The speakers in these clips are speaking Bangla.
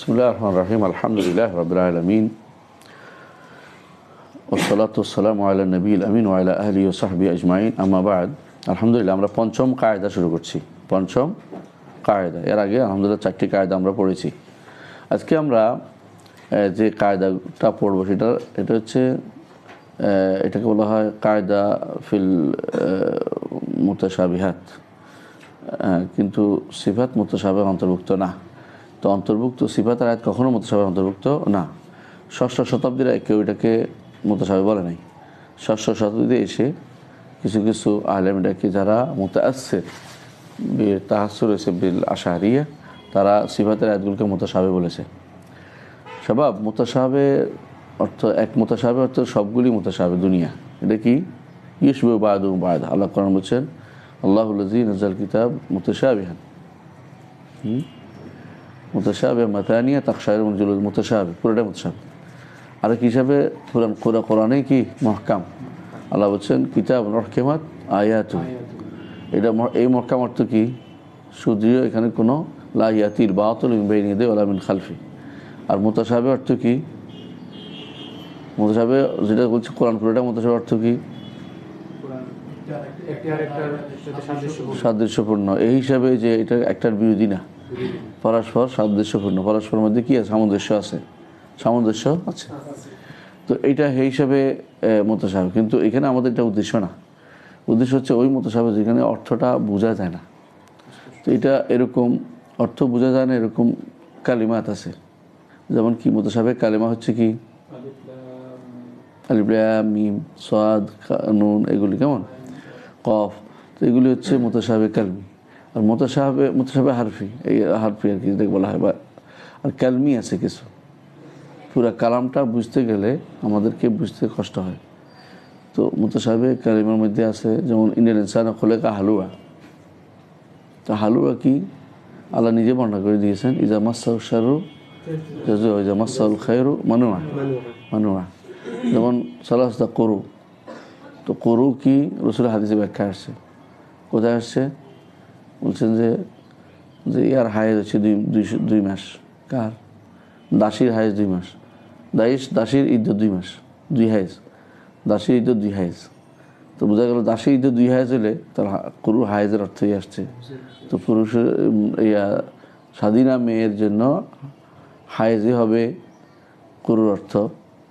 বিসমিল্লাহির রহমানির রহিম আলহামদুলিল্লাহি রাব্বিল আলামিন ওয়াসসালাতু ওয়াসসালামু আলা নবিয়িল আমিন ওয়া আলা আলিহি ওয়া সাহবিহি আজমাইন আম্মা বা'দ। আলহামদুলিল্লাহ আমরা পঞ্চম কায়দা শুরু করছি। পঞ্চম কায়দা, এর আগে আলহামদুলিল্লাহ 4টি কায়দা আমরা পড়েছি। আজকে আমরা যে কায়দাটা পড়ব এটা হচ্ছে এটাকে বলা হয় কায়দা ফিল মুতাশাবিহাত, কিন্তু সিফাত মুতাশাবিহ অন্তর্ভুক্ত না। তো অন্তর্ভুক্ত সিফাতের আয়াত কখনো মুতাশাবিহ অন্তর্ভুক্ত না। ষষ্ঠ শতাব্দীর কেউ এটাকে মুতাশাবিহ বলে নাই। ষষ্ঠ শতাব্দীতে এসে কিছু কিছু আলেম এটাকে যারা মুতাআসসির তাহাসসুর হয়েছে বিল আশআরিয়া, তারা সিফাতের আয়াতগুলোকে মুতাশাবিহ বলেছে। সবাব মুতাশাবিহ অর্থ এক, মুতাশাবিহ অর্থ সবগুলি মুতাশাবিহ দুনিয়া। এটা কি ইউশবিহু বা'দুহু বা'দা। আল্লাহ কোরআন বলছেন আল্লাহুল্লাযী নাযাল কিতাব মুতাশাবিহান মুতাশাবিহ মাতানিয়া তাকশাইরু মিন জুলুদ মুতাশাবিহ, পুরোটা মুতাশাবিহ। আর কি হিসাবে কোরআনে কি মুহকাম। আল্লাহ বলছেন কিতাব উহকিমাত আয়াতু, এটা এই মুহকাম অর্থ কি সুদৃঢ়, এখানে কোনো লা ইয়াতিল বাতিল মিন বাইনি ইয়াদিহি ওয়ালা মিন খালফি। আর মুতাশাবিহ অর্থ কি, মুতাশাবিহ যেটা বলছে কোরআন পুরোটা মুতাশাবিহ অর্থ কি সাদৃশ্যপূর্ণ। এই হিসাবে যে এটা একটার বিরোধী না, পরস্পর সাদৃশ্যপূর্ণ, পরস্পরের মধ্যে কি আছে, সামঞ্জস্য আছে, সামঞ্জস্য আছে। তো এইটা সেই হিসাবে মুতাশাবিহ। কিন্তু এখানে আমাদের এটা উদ্দেশ্য না। উদ্দেশ্য হচ্ছে ওই মুতাশাবিহ যেখানে অর্থটা বোঝা যায় না। তো এটা এরকম অর্থ বোঝা যায় না এরকম কালিমাত আছে। যেমন কি মুতাশাবিহ কালিমা হচ্ছে কি আলিফ লাম মিম সাদ নুন, এগুলি কেমন কফ। তো এগুলি হচ্ছে মুতাশাবিহ কালমি। আর মুতাশাবিহ হারফি, এই হারফি আর কি যেটাকে বলা হয়। বা আর কালমি আছে কিছু, পুরা কালামটা বুঝতে গেলে আমাদেরকে বুঝতে কষ্ট হয়। তো মুতাশাবিহ কালিমার মধ্যে আছে যেমন ইন্নাল ইনসানা খুলিকা হালুয়া। তো হালুয়া কি আল্লাহ নিজে বর্ণনা করে দিয়েছেন ইজা মাসসাহু শাররু জাজুআ ওয়া ইজা মাসসাহুল খায়রু মানুআ। যেমন সালাসা করু, তো করু কি রাসূলের হাদিসে ব্যাখ্যা আসছে। কোথায় আসছে বলছেন যে ইয়ার হায়েজ হচ্ছে 2 মাস। কার? দাসীর হায়েজ 2 মাস। দাসীর ইদ্যত 2 মাস, 2 হায়েজ। দাসীর ইদ্যত 2 হায়েজ। তো বোঝা গেল দাসীর ইদ্যত 2 হায়েজ হলে তার করুর হায়েজের অর্থই আসছে। তো পুরুষের স্বাধীনা মেয়ের জন্য হায়েজই হবে করুর অর্থ,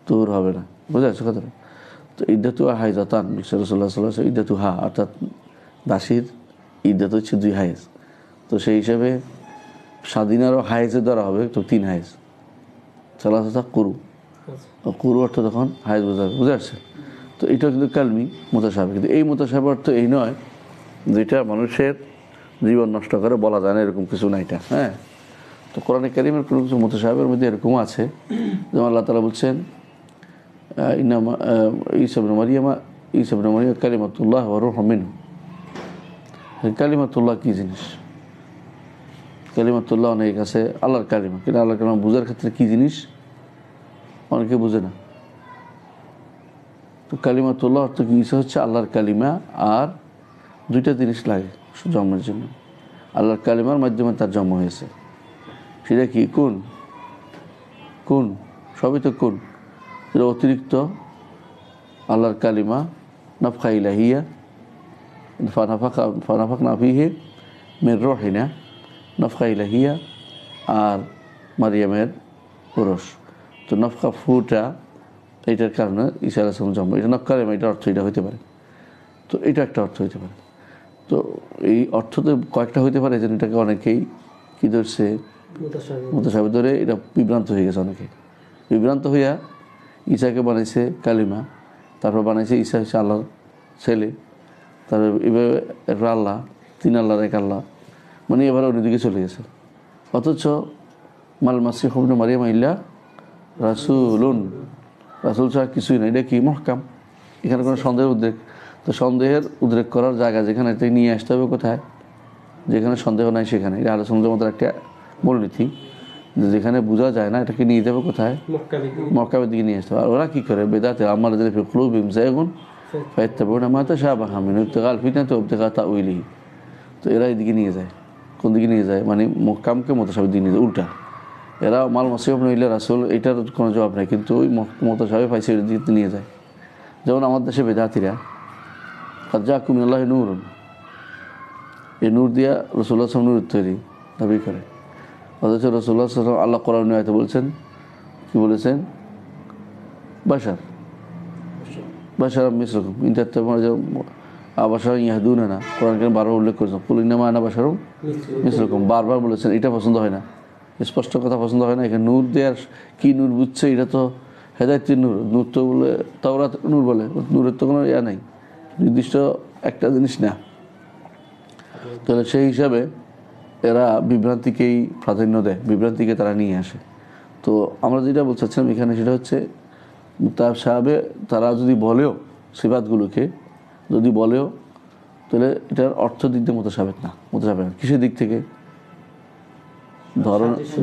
তুর হবে না। বোঝা যাচ্ছে কথাটা? তো ইদ্যতু হাইজাতান বলছে রাসূলুল্লাহ সাল্লাল্লাহু আলাইহি ওয়াসাল্লাম, ইদ্যতু হা অর্থাৎ দাসীর ইদ্যত হচ্ছে 2 হায়েজ। তো সেই হিসাবে স্বাধীনারও হায়েজের দ্বারা হবে তো 3 হায়েজ। সালাসা করু, করু অর্থ তখন হায়েজ বোঝা যাচ্ছে। তো এটা কিন্তু কালমি মুতাশাবিহ। কিন্তু এই মুতাশাবিহ অর্থ এই নয় যেটা মানুষের জীবন নষ্ট করে, বলা যায় না এরকম কিছু না এটা। হ্যাঁ, তো কোরআনে কারীমের কোনো কিছু মুতাশাবিহের মধ্যে এরকম আছে, যেমন আল্লাহ তাআলা বলছেন ঈসা ইবনে মারইয়াম কালিমাতুল্লাহ ওয়া রূহুম মিনহু। কালিমাতুল্লাহ কী জিনিস? কালিমাতুল্লাহ অনেক আছে আল্লাহর কালিমা, কিন্তু আল্লাহর কালিমা বোঝার ক্ষেত্রে কী জিনিস অনেকে বোঝে না। তো কালিমাতুল্লাহ অর্থ কি? ঈসা হচ্ছে আল্লাহর কালিমা, আর 2টা জিনিস লাগে জন্মের জন্য। আল্লাহর কালিমার মাধ্যমে তার জন্ম হয়েছে। সেটা কি? কোন সবই তো কোন, এটা অতিরিক্ত আল্লাহর কালিমা, নাফখা ইলাহিয়া, ফানাফাখনা ফীহি মির রূহিনা, নাফখা ইলাহিয়া, আর মারিয়ামের পুরুষ। তো নফখা ফুটা, এইটার কারণে ঈসা আলাইহিস সালাম জন্ম। এটা নফখা কালিমা, এটার অর্থ এটা হইতে পারে। তো এটা একটা অর্থ হইতে পারে। তো এই অর্থ তো কয়েকটা হইতে পারে, যেন এটাকে অনেকেই কী ধরছে মুতাশাবিহ ধরে এটা বিভ্রান্ত হয়ে গেছে। অনেকে বিভ্রান্ত হইয়া ঈসাকে বানাইছে কালিমা, তারপর বানাইছে ঈসা হচ্ছে আল্লাহর ছেলে, তারপর এভাবে একটা আল্লাহ, 3 আল্লাহর 1 আল্লাহ, মানে এবার অন্যদিকে চলে গেছে। অথচ মাল মাসিহু ইবনু মারইয়াম ইল্লা রাসূলুন, রাসূল ছাড়া কিছুই না। এটা কি মুহকাম, এখানে কোনো সন্দেহের উদ্রেক। তো সন্দেহের উদ্রেক করার জায়গা যেখানে এটা নিয়ে আসতে হবে কোথায়, যেখানে সন্দেহ নাই সেখানে। এটা আলোচনার মধ্যে একটা মূলনীতি, যেখানে বোঝা যায় না এটাকে নিয়ে যাবে কোথায়, মক্কাবের দিকে নিয়ে আসতে হবে। আর ওরা কী করে, বেদাতে আমাদের ফি কুলুবিহিম যায়গুন ফায়াত্তাবিউনা মা তাশাবাহা মিনহু ইবতিগাআল ফিতনাতি ওয়া ইবতিগাআ তাউইলিহি। তো এরা এদিকে নিয়ে যায়। কোন দিকে নিয়ে যায়? মানে মুহকামকে মুতাশাবিহ দিকে নিয়ে যায়, উল্টা। এরা মাল মাসিব নইলে রাসূল এটার কোনো জবাব নেই, কিন্তু ওই মুতাশাবিহ পাইছে এটা দিতে নিয়ে যায়। যেমন আমাদের দেশে বেদাতিরা কাদ জাআকুম মিনাল্লাহি নূরুন, এই নূর দিয়া রাসূলুল্লাহ সাল্লাল্লাহু আলাইহি ওয়াসাল্লাম নূর তৈরি দাবি করে। অথচ রাসূলুল্লাহ সাল্লাল্লাহু আলাইহি ওয়াসাল্লাম আল্লাহ কোরআনে আয়াতে বলছেন, কি বলেছেন? বাশার বাশার মিসলুকুম ইন তাত্তাবিউনা বাশার ইয়াহদুনা, কোরআন কারীম বারবার উল্লেখ করেছেন, কুল ইন্নামা আনা বাশারুম মিসলুকুম, বারবার বলেছেন। এটা পছন্দ হয় না, স্পষ্ট কথা পছন্দ হয় না। এখানে নূর দেওয়ার কি নূর বুঝছে, এটা তো হেদায়েতের নূর, নূর তো বলে তাওরাত নূর বলে, নূরের তো কোনো ইয়া নাই, নির্দিষ্ট একটা জিনিস না। তাহলে সেই হিসাবে এরা বিভ্রান্তিকেই প্রাধান্য দেয়, বিভ্রান্তিকে তারা নিয়ে আসে। তো আমরা যেটা বলতে চাচ্ছিলাম এখানে সেটা হচ্ছে মুতাশাবিহ তারা যদি বলেও সিফাতগুলোকে যদি বলেও, তাহলে এটার অর্থ দিক দিয়ে মুতাশাবিহ না, মুতাশাবিহ না। কিসের দিক থেকে?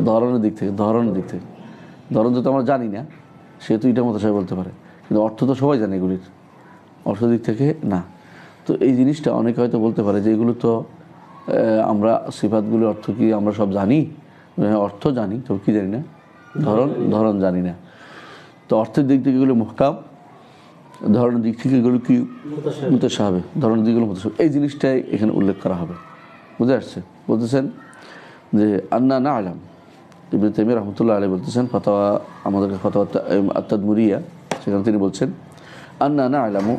ধরনের দিক থেকে, ধরনের দিক থেকে। ধরন যেহেতু আমরা জানি না, সেহেতু এটা মুতাশাবিহ বলতে পারে, কিন্তু অর্থ তো সবাই জানে এগুলির, অর্থ দিক থেকে না। তো এই জিনিসটা অনেকে হয়তো বলতে পারে যে এগুলো তো আমরা সিফাতগুলোর অর্থ কি আমরা সব জানি, অর্থ জানি, তবে কি জানি না, ধরন জানি না। তো অর্থের দিক থেকে এগুলো মুহকাম, ধরনের দিক থেকে এগুলো কি মুতাশাবিহ, ধরনের দিকগুলো মুতাশাবিহ। এই জিনিসটাই এখানে উল্লেখ করা হবে, বুঝে আসছে? বলতেছেন যে আন্না না আলাম, ইবনে তাইমিয়া রাহমাতুল্লাহ আলাইহি বলতেছেন, ফাতাওয়া আমাদেরকে ফাতাওয়া আত-তাদমুরিয়া, সেখানে তিনি বলছেন আন্না না আলামু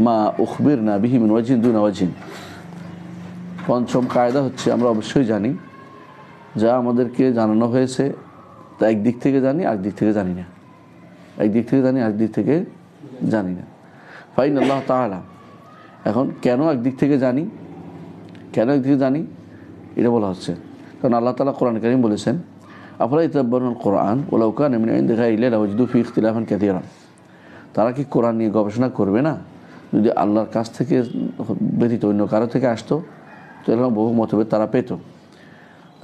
মা উখবিরনা বিহি মিন ওয়াজহিন দুনা ওয়াজহিন। পঞ্চম কায়দা হচ্ছে আমরা অবশ্যই জানি যা আমাদেরকে জানানো হয়েছে তা একদিক থেকে জানি, আরেক থেকে জানি না, একদিক থেকে জানি, আরেক দিক থেকে জানি না। ফাইন আল্লাহ তাআলা, এখন কেন একদিক থেকে জানি, কেন একদিক থেকে জানি এটা বলা হচ্ছে, কারণ আল্লাহ তাআলা কোরআন কারীম বলেছেন আফলা ইয়াতাদাব্বারুনাল কোরআন ওয়ালাউ কানা মিন ইনদি গায়রিল্লাহি লাওয়াজদু ফীহি ইখতিলাফান কাসীরান। তারা কি কোরআন নিয়ে গবেষণা করবে না? যদি আল্লাহর কাছ থেকে ব্যতীত অন্য কারো থেকে আসতো তাহলে বহু মতভেদ তারা পেত।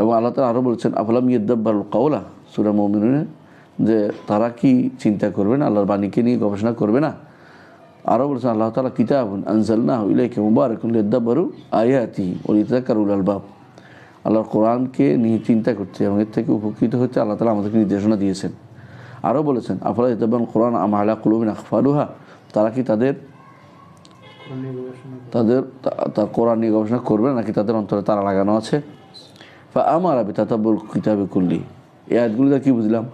এবং আল্লাহ তাআলা আরও বলছেন আফলাম ইয়াদাব্বারুল কাওলা, সূরা মুমিনুনে, যে তারা কি চিন্তা করবে না, আল্লাহর বাণীকে নিয়ে গবেষণা করবে না। আরও বলছেন আল্লাহ তাআলা কিতাবুন আনজালনাহু ইলাইকা মুবারাকুন লিয়াদাব্বারু আয়াতিহি ওয়া লিয়াতাযাক্কারু উলুল আলবাব। আল্লাহর কোরআনকে নিয়ে চিন্তা করতে এবং এর থেকে উপকৃত হতে আল্লাহ তাআলা আমাদেরকে নির্দেশনা দিয়েছেন। আরও বলেছেন আফলা ইয়াতাদাব্বারুল কোরআন আম আলা কুলুবিন আকফালুহা, তারা কি তাদের কোরআন নিয়ে গবেষণা করবে নাকি তাদের অন্তরে তারা লাগানো আছে? ফাআমারা বিতাতাব্বুরিল কিতাবি কুল্লি, এই আয়াতগুলো কি বুঝলাম?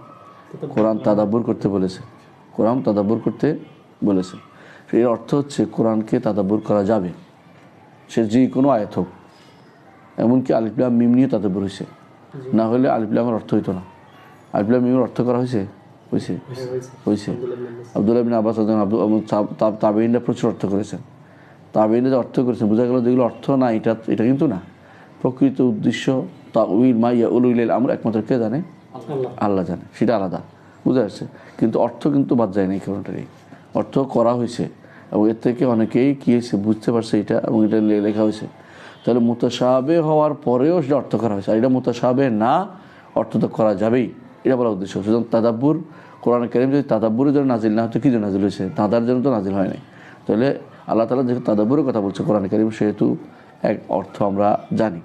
কোরআন তাদাব্বুর করতে বলেছে, কোরআন তাদাব্বুর করতে বলেছে। এর অর্থ হচ্ছে কোরআনকে তাদাব্বুর করা যাবে, সে যে কোনো আয়াত হোক, এমনকি আলিফ লাম মিম নিয়ে তাদাব্বুর হয়েছে, না হলে আলিফ লামের অর্থ হইতো না। আলিফ লাম মিমের অর্থ করা হয়েছে, হয়েছে। আব্দুল্লাহ ইবনে আব্বাস তাবেঈনরা প্রচুর অর্থ করেছেন, তাবেঈনরা যে অর্থ করেছেন বোঝা গেল যেগুলো অর্থ না, এটা কিন্তু না। প্রকৃত উদ্দেশ্য তাউইল মা ইয়াউলু ইলাইল আমর একমাত্র কে জানে? আল্লাহ জানে, সেটা আলাদা, বুঝা যাচ্ছে। কিন্তু অর্থ কিন্তু বাদ যায় না, এই কারণটারই অর্থ করা হয়েছে এবং এর থেকে অনেকেই কী হয়েছে বুঝতে পারছে এটা, এবং এটা লেখা হয়েছে। তাহলে মুতাশাবিহ হওয়ার পরেও সেটা অর্থ করা হয়েছে, আর এটা মুতাশাবিহ না, অর্থ তো করা যাবেই, এটা বলা উদ্দেশ্য। সুতরাং তাদাব্বুর, কোরআন কারীম যদি তাদাব্বুরের জন্য নাজিল না হতো, কী জন্য নাজিল হয়েছে? তাদার জন্য তো নাজিল হয় নাই। তাহলে আল্লাহ তাআলা যেহেতু তাদাব্বুরের কথা বলছে কোরআন কারীম, সেহেতু এক অর্থ আমরা জানি,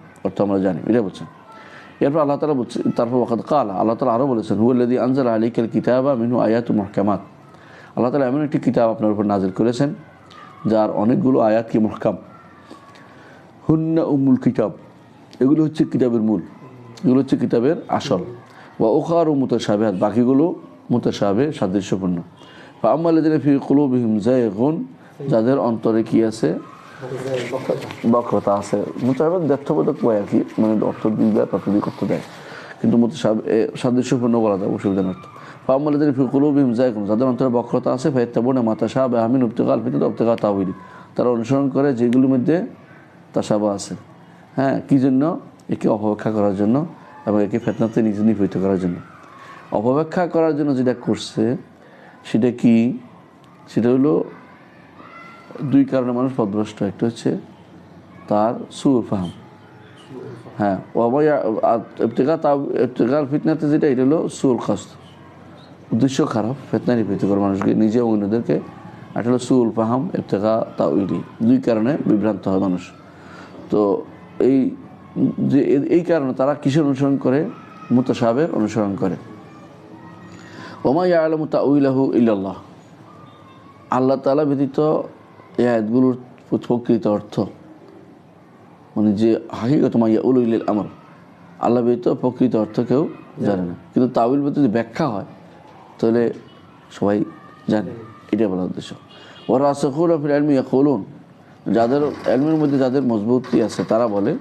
এটা বলছেন। এরপর আল্লাহ তাআলা বলছে, তারপর ওয়াকাদ ক্বালা, আল্লাহ তাআলা আরও বলেছেন হুয়াল্লাযী আনজালা আলাইকাল কিতাবা মিনহু আয়াতুন মুহকামাত। আল্লাহ তাআলা এমন একটি কিতাব আপনার উপর নাজিল করেছেন যার অনেকগুলো আয়াত কি মুহকাম। হুন্না উম্মুল কিতাব, এগুলো হচ্ছে কিতাবের মূল, এগুলো হচ্ছে কিতাবের আসল। ওয়া উখারু মুতাশাবিহাত, বাকিগুলো মুতাশাবিহ সাদৃশ্যপূর্ণ। ফাআম্মাল্লাযীনা ফী কুলুবিহিম যায়গুন, যাদের অন্তরে কি আছে? বক্রতা আছে। মুতাশাবিহ দ্ব্যর্থবোধক বই আর কি, মানে অর্থ দিয়ে প্রাকৃতিক অর্থ দেয়, কিন্তু মুতাশাবিহ সাদৃশ্যপূর্ণ বলা যায় অসুবিধার অর্থ। ফাআম্মাল্লাযীনা ফী কুলুবিহিম যায়গুন, যাদের অন্তরে বক্রতা আছে, ফায়াত্তাবিউনা মা তাশাবাহা মিনহু ইবতিগাআল ফিতনাতি ওয়া ইবতিগাআ তাউইলি, তারা অনুসরণ করে যেগুলোর মধ্যে তাশাবাহ আছে। হ্যাঁ, কী জন্য? একে অপব্যাখ্যা করার জন্য এবং একে ফিতনাতে নিজে নিপীড়িত করার জন্য। অপব্যাখ্যা করার জন্য যেটা করছে সেটা কি? সেটা হলো দুই কারণে মানুষ পথভ্রষ্ট। একটা হচ্ছে তার সুর ফাহাম, হ্যাঁ, ইবতিগাআল ফিতনাতে যেটা, এটা হলো সুর কাসদ, উদ্দেশ্য খারাপ, ফিতনায় নিপীড়িত করে মানুষকে, নিজে এবং অন্যদেরকে। এটা হলো সুল ফাহাম, ইবতিগা তাউইলি, দুই কারণে বিভ্রান্ত হয় মানুষ। তো এই কারণে তারা কিসের অনুসরণ করে? মুতাশাবিহ অনুসরণ করে। ওমা ইয়ালামু তাউইলাহু ইল্লাল্লাহ, আল্লাহ তাআলা ব্যতীত এই আয়াতগুলোর প্রকৃত অর্থ, মানে যে হাকিকত মা ইয়াউলু ইলাল আমর, আল্লাহ ব্যতীত প্রকৃত অর্থ কেউ জানে না। কিন্তু তাউইল বলতে যদি ব্যাখ্যা হয় তাহলে সবাই জানে, এটাই বলার উদ্দেশ্য। ওরা রাসিখুনা ফিল ইলমি ইয়াকুলুন, যাদের ইলমের মধ্যে যাদের মজবুতি আছে তারা বলে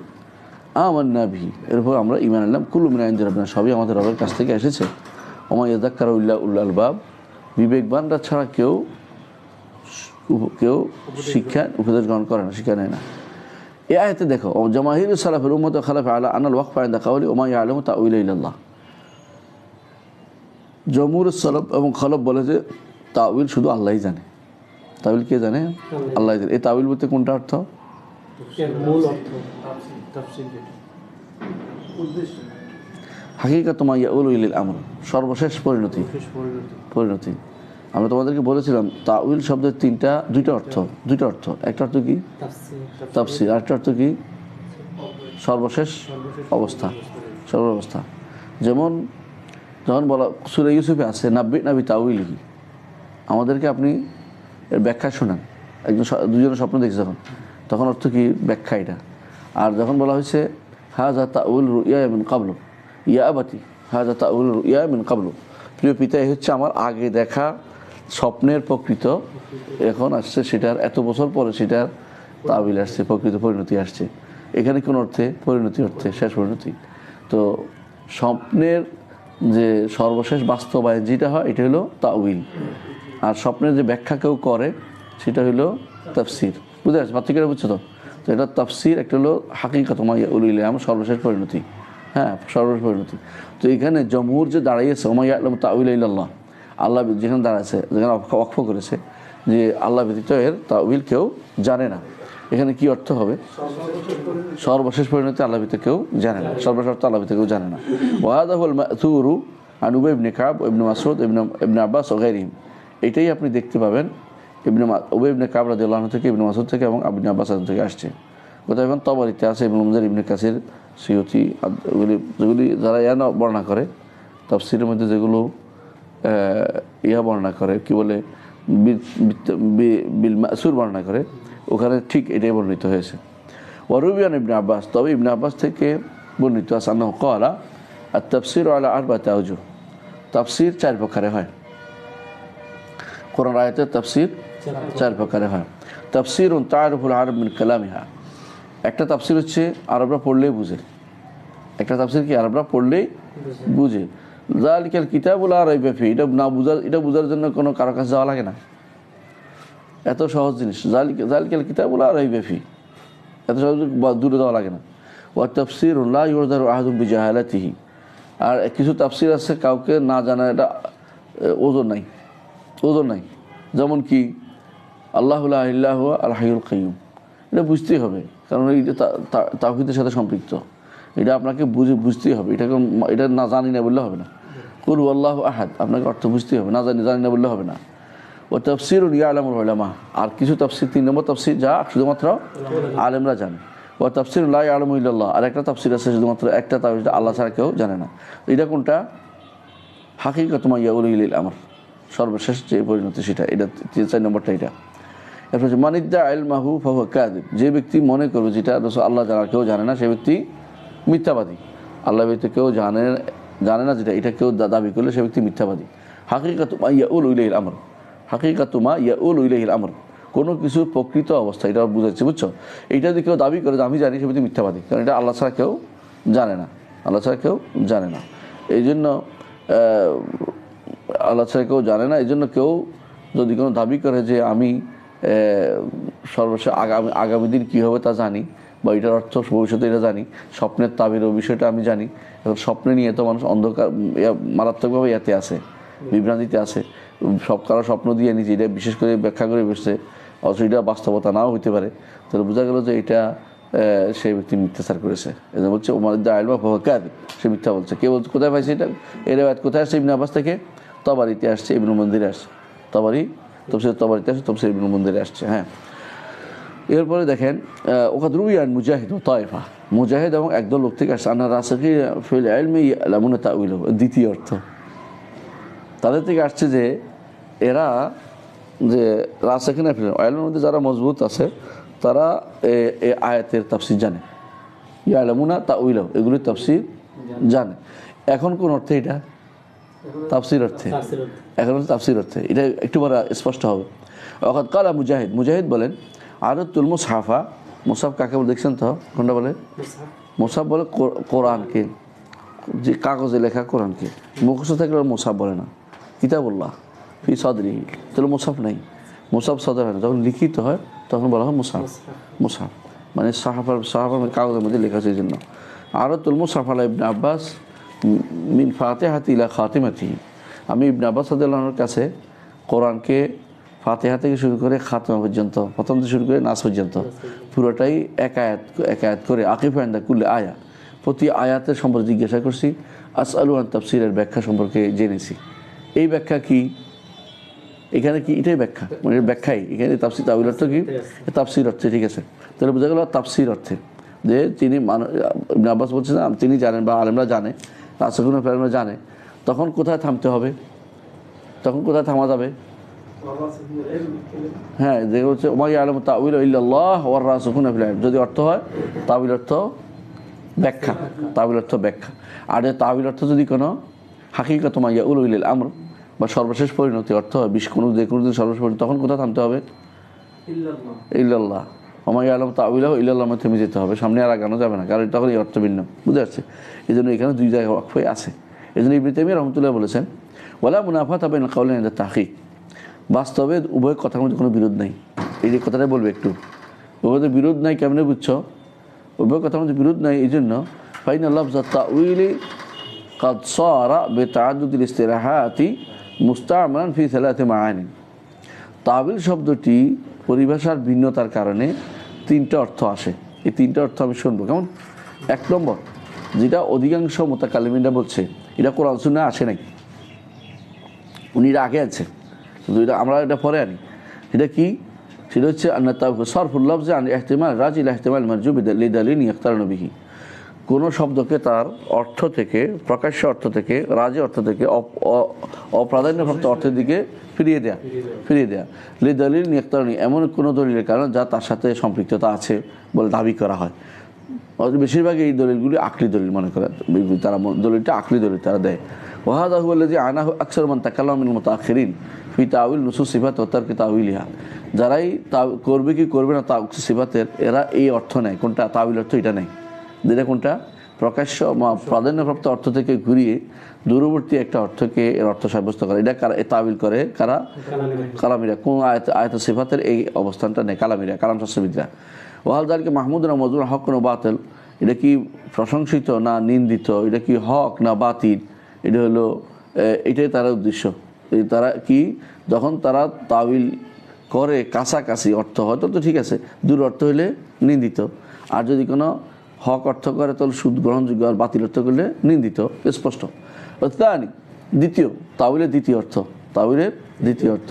আমান্না বিহি, এরপর আমরা ঈমান আনলাম, কুল্লু মিন ইনদি রাব্বিনা, সবই আমাদের রবের কাছ থেকে এসেছে। ওমা ইয়াযাক্কারু ইল্লা উলুল আলবাব, বিবেকবানরা ছাড়া কেউ শিক্ষা উপদেশ গ্রহণ করে না, শিক্ষা নেয় না। এই আয়াতে দেখো, জামাহির সালাফের উম্মত খালাফে আলা আনাল ওয়াকফা ইনদা কাওলি ওমা ইয়ালামু তাউইলা ইল্লাল্লাহ। জমহুর সালাফ এবং খালাফ বলে যে তাউইল শুধু আল্লাহই জানে। তাউইল কে জানে? আল্লাহ জানে। এই তাউইল বলতে কোনটা অর্থ? মূল অর্থ, তাফসীর যেটা উদ্দেশ্য। হাকিকাত মা ইয়াউলু ইলাল আমর, সর্বশেষ পরিণতি। আমরা তোমাদেরকে বলেছিলাম তাউইল শব্দের দুইটা অর্থ। একটা অর্থ কি? তাফসীর। আরেকটা অর্থ কি? সর্বশেষ অবস্থা। যেমন যখন বলা সূরা ইউসুফে আছে নাব্বি তাউইলিহি, আমাদেরকে আপনি এর ব্যাখ্যা শোনান। দুজনের স্বপ্ন দেখছে তখন অর্থ কি? ব্যাখ্যা এটা। আর যখন বলা হয়েছে হাযা তাউইল রুইয়া মিন ক্বাবলু ইয়া আবাতি, হাযা তাউইল রুইয়া মিন ক্বাবলু, প্রিয় পিতা, এই হচ্ছে আমার আগে দেখা স্বপ্নের প্রকৃত এখন আসছে, সেটার এত বছর পরে সেটার তাউইল আসছে, প্রকৃত পরিণতি আসছে। এখানে কোন অর্থে? পরিণতি অর্থে, শেষ পরিণতি। তো স্বপ্নের যে সর্বশেষ বাস্তবায়ন যেটা হয় এটা হলো তাউইল, আর স্বপ্নের যে ব্যাখ্যা কেউ করে সেটা হলো তাফসীর। বুঝতে পারছো পার্থক্যটা? বুঝছো তো? তো এটা তাফসীর, একটা হলো হাকিকাত মা ইয়াউলু ইলাইহি আমর, সর্বশেষ পরিণতি। হ্যাঁ, সর্বশেষ পরিণতি। তো এখানে জমহুর যে দাঁড়িয়েছে ওমা ইয়ালামু তাউইলা ইল্লাল্লাহ, আল্লাহ যেখানে দাঁড়াচ্ছে, যেখানে ওয়াকফ করেছে যে আল্লাহ ব্যতীত এর তাউইল কেউ জানে না, এখানে কি অর্থ হবে? সর্বশেষ পরিণতি আল্লাহ ব্যতীত কেউ জানে না, সর্বশেষ অর্থ আল্লাহ ব্যতীত কেউ জানে না। ওয়া হাযা হুয়াল মা'থুরু আন উবাই ইবনে কাব ওয়া ইবনে মাসউদ ইবনে আব্বাস ওয়া গায়রিহিম, এটাই আপনি দেখতে পাবেন উবাই ইবনে কাব রাদিয়াল্লাহু আনহু থেকে, ইবনে মাসউদ থেকে এবং ইবনে আব্বাস থেকে আসছে। কোথায়? এখন তাবারিতে আছে, ইবনে মুনজির, ইবনে কাসির, সিয়ুতি, যেগুলি যারা বর্ণনা করে তাফসীরের মধ্যে, যেগুলো বর্ণনা করে কি বলে বিল মাসুর বর্ণনা করে, ওখানে ঠিক এটাই বর্ণিত হয়েছে। ওয়ারুবিয়ান ইবনে আব্বাস, তবে ইবনে আব্বাস থেকে বর্ণিত আছে আন্নাহু ক্বালা আত-তাফসীর আলা আরবাতি আওজুহ, তাফসীর 4 প্রকারে হয়। কোরআন আয়াতের তাফসীর 4 প্রকারে হয়। তাফসীরুন তা'রিফুল আরব মিন কালামিহা, একটা তাফসীর হচ্ছে আরবরা পড়লেই বুঝে। একটা তাফসীর কি? আরবরা পড়লেই বুঝে। যালিকাল কিতাবু লা রাইবা ফীহি, এটা বোঝার জন্য কোনো কারো কাছে যাওয়া লাগে না, এত সহজ জিনিস। যালিকাল কিতাবু লা রাইবা ফীহি, এত সহজ, দূরে যাওয়া লাগে না। ওয়া তাফসীরুন লা ইউযারু আহাদুন বিজাহালাতিহি, আর কিছু তাফসীর আছে কাউকে না জানা, এটা ওজন নাই। যেমন কি আল্লাহু লা ইলাহা ইল্লা হুয়া আল হাইয়ুল কাইয়্যুম, এটা বুঝতেই হবে, কারণ এইটা তাওহীদের সাথে সম্পৃক্ত। এটা আপনাকে বুঝতেই হবে, এটা না জানি না বললে হবে না। কুল আল্লাহু আহাদ, আপনাকে অর্থ বুঝতেই হবে, না জানি না বললে হবে না। ও তাফসীরুন ইয়ালামুল উলামা, আর কিছু তাফসীর, 3 নম্বর তাফসীর যা শুধুমাত্র আলেমরা জানে। ও তাফসীর লা ইয়ালামু ইল্লাল্লাহ, আর একটা তাফসীর আছে শুধুমাত্র একটা তাফসীর, আল্লাহ ছাড়া কেউ জানে না। এটা কোনটা? হাকিকাত মা ইয়াউলু ইলাইল আমর, সর্বশেষ যে পরিণতি সেটা, এটা 4 নম্বরটা এটা। এরপর হচ্ছে মানিদ্দা ইলমাহু ফাহুয়া কাযিব, যে ব্যক্তি মনে করবে যেটা আল্লাহ ছাড়া কেউ জানে না, সে ব্যক্তি মিথ্যাবাদী। আল্লাহ ব্যতীত কেউ জানে না যেটা, এটা কেউ দাবি করলে সে ব্যক্তি মিথ্যাবাদী। হাকিকাতু মা ইয়াউলু ইলাইহিল আমর, হাকিকাতু মা ইয়াউলু ইলাইহিল আমর, কোনো কিছুর প্রকৃত অবস্থা, এটা বুঝাচ্ছে। বুঝছো? এইটা যদি কেউ দাবি করে যে আমি জানি, সে ব্যক্তি মিথ্যাবাদী, কারণ এটা আল্লাহ ছাড়া কেউ জানে না। এই জন্য আল্লাহ ছাড়া কেউ জানে না। এই জন্য কেউ যদি কোনো দাবি করে যে আমি সর্বশেষ আগামী দিন কী হবে তা জানি, বা এটার অর্থ ভবিষ্যতে এটা জানি, স্বপ্নের তাবির ও বিষয়টা আমি জানি, এখন স্বপ্নে নিয়ে তো মানুষ অন্ধকার মারাত্মকভাবে এতে আছে, বিভ্রান্তিতে আছে। কারো স্বপ্ন দিয়ে নিজে এটা বিশেষ করে ব্যাখ্যা করে বসছে, অথচ এটা বাস্তবতা নাও হইতে পারে। তাহলে বোঝা গেল যে এটা সেই ব্যক্তি মিথ্যাচার করেছে। এটা বলছে ওমারিদ্দা আইলমা ফাহুয়া কাযিব, সে মিথ্যা বলছে। কে বলছে? কোথায় পাইছে এটা? এর রিওয়ায়াত কোথায় আসছে? ইবনে আব্বাস থেকে, তাবারিতে আসছে, ইবনে মুনজিরে আসছে, তাবারিতে আসছে, তাফসীর ইবনে মুনজিরে আসছে। হ্যাঁ, এরপরে দেখেন ওয়াকাদ রুইয়ান মুজাহিদ ও তায়েফা, মুজাহিদ এবং একদল লোক থেকে আসছে আন্না রাসিখিন ফিল ইলমি ইয়ালামুনা তাউইলহু, দ্বিতীয় অর্থ। তাদের থেকে আসছে যে এরা যে রাসেখানে ফিরে আইলের মধ্যে যারা মজবুত আছে তারা এই আয়াতের তাফসির জানে, ইয়ালামুনা তাউইলাহু, এগুলির তাফসির জানে। এখন কোন অর্থে এটা? তাফসির অর্থে। এখন তাফসির অর্থে এটা একটু বড় স্পষ্ট হবে। ওয়াকাদ ক্বালা মুজাহিদ, মুজাহিদ বলেন আরাদতুল মুসহাফা, মুসহাফ কাকে বলে দেখছেন তো? কোনটা বলে? মুসহাফ বলে কোরআনকে, যে কাগজে লেখা কোরআনকে। মুখস্থ থাকলে মুসহাফ বলে না, কিতাবুল্লাহ ফি সাদরিহি, তাহলে মুসহাফ নাই, মুসহাফ সদর হয় না, যখন লিখিত হয় তখন বলা হয় মুসহাফ। মুসহাফ মানে সাহাফার কাগজের মধ্যে লেখা আছে, এই জন্য। আরাদতুল মুসহাফ আলা ইবনে আব্বাস মিন ফাতিহাতি ইলা খাতিমাতিহি, আমি ইবনে আব্বাস রাদিয়াল্লাহু আনহুর কাছে কোরআনকে ফাতিহা থেকে শুরু করে খাতমা পর্যন্ত, প্রথম থেকে শুরু করে নাস পর্যন্ত পুরোটাই এক আয়াত করে আকিফ ইনদা কুল্লি আয়া, প্রতি আয়াতের সম্পর্কে জিজ্ঞাসা করছি। আসআলু আন তাফসিরের ব্যাখ্যা সম্পর্কে জেনেছি। এই ব্যাখ্যা কি? এখানে কি এটাই ব্যাখ্যা, মানে ব্যাখ্যাই এখানে তাফসির, তাউইল অর্থ কি? তাফসির অর্থে, ঠিক আছে। তাহলে বোঝা গেল তাফসির অর্থে যে তিনি ইবনে আব্বাস বলছেন তিনি জানেন বা আলেমরা জানে, রাসূলুল্লাহ আলেমরা জানে, তখন কোথায় থামতে হবে? তখন কোথায় থামা যাবে? হ্যাঁ, যে হচ্ছে ওমা ইয়ালামু তাউইল ইল্লাল্লাহ ওয়ার রাসিখুনা ফিল ইলম, যদি অর্থ হয় তাউইল অর্থ ব্যাখ্যা, তাউইল অর্থ ব্যাখ্যা। আর তাউইল অর্থ যদি কোনো হাকিকাত মা ইয়াউল ইলাল আমর বা সর্বশেষ পরিণতি অর্থ হয়, কোনো যে কোনো সর্বশেষ পরিণতি, তখন কোথায় থামতে হবে? ইল্লাল্লাহ ওমা ইয়ালামু তাউইলাহু ইল্লাল্লাহ মধ্যে থেমে যেতে হবে, সামনে আর আগানো যাবে না, কারণ তখন এই অর্থ ভিন্ন, বুঝতে পারছে? এই জন্য এখানে দুই জায়গায় ওয়াকফ আছে। এই জন্য ইবনে তাইমিয়া রাহমাতুল্লাহ বলেছেন ওয়ালা মুনাফাতা বাইনাল কাওলাইন ইনদা তাহকিক, বাস্তবে উভয় কথার মধ্যে কোনো বিরোধ নাই। এই যে কথাটাই বলবে একটু, উভয় বিরোধ নাই, কেমনে বুঝছো? উভয় কথার মধ্যে বিরোধ নাই এই জন্য ফাইনা লাফজাত তাউইলি কাদ সারা বিতাআদ্দুদিল ইসতিলাহাতি মুস্তা'মালান ফি সালাতি মাআনি, তাউইল শব্দটি পরিভাষার ভিন্নতার কারণে তিনটা অর্থ আসে। এই তিনটা অর্থ আমি শুনবো, কেমন? এক নম্বর, যেটা অধিকাংশ মুতাকাল্লিমিনরা বলছে, এটা কোরআন সুন্নাহ আসে নাই, উনি এটা আগে আছে, কিন্তু এটা আমরা এটা পরে আনি। এটা কি? সেটা হচ্ছে সরফুল লফজে আন ইহতিমাল রাজি ইলা ইহতিমাল মারজু লিদালিন ইখতারানু বিহি, কোনো শব্দকে তার অর্থ থেকে, প্রকাশ্য অর্থ থেকে, রাজি অর্থ থেকে অপ্রাধান্যপ্রাপ্ত অর্থের দিকে ফিরিয়ে দেয়া লিদালিন ইখতারানু, এমন কোনো দলিলের কারণ যা তার সাথে সম্পৃক্ততা আছে বলে দাবি করা হয়। বেশিরভাগ এই দলিলগুলি আকলি দলিল মনে করে তারা, দলিলটা আকলি দলিল তারা দেয়। ওয়াহাদা হুয়া আল্লাযী আনাহু আকসার মান তাকাল্লামা মিনাল মুতাআখিরিন ফি তাউইল নুসুস সিফাত ওয়া তারকি তাউইলিহা, যারাই করবে কি করবে না সিফাতের, এরা এই অর্থ নেয়। কোনটা? তাউইল অর্থ এটা নেয়, যেটা কোনটা প্রকাশ্য প্রাধান্যপ্রাপ্ত অর্থ থেকে ঘুরিয়ে দূরবর্তী একটা অর্থকে এর অর্থ সাব্যস্ত করে। এটা কারা তাউইল করে? কারা? কালামিরা। কোন আয়াত সিফাতের এই অবস্থানটা নেই কালামিরা, কালাম শাস্ত্রবিদরা। ওয়াহাল যালিকা মাহমুদুন ওয়া মাজমুন হক না বাতিল, এটা কি প্রশংসিত না নিন্দিত, এটা কি হক না বাতিল, এটা হলো এটাই তার উদ্দেশ্য। তারা কি, যখন তারা তাউইল করে কাছাকাছি অর্থ হয় তো ঠিক আছে, দূর অর্থ হলে নিন্দিত, আর যদি কোনো হক অর্থ করে তাহলে সুদ গ্রহণযোগ্য, আর বাতিল অর্থ করলে নিন্দিত, স্পষ্ট। দ্বিতীয় তাউইলের দ্বিতীয় অর্থ, তাউইলের দ্বিতীয় অর্থ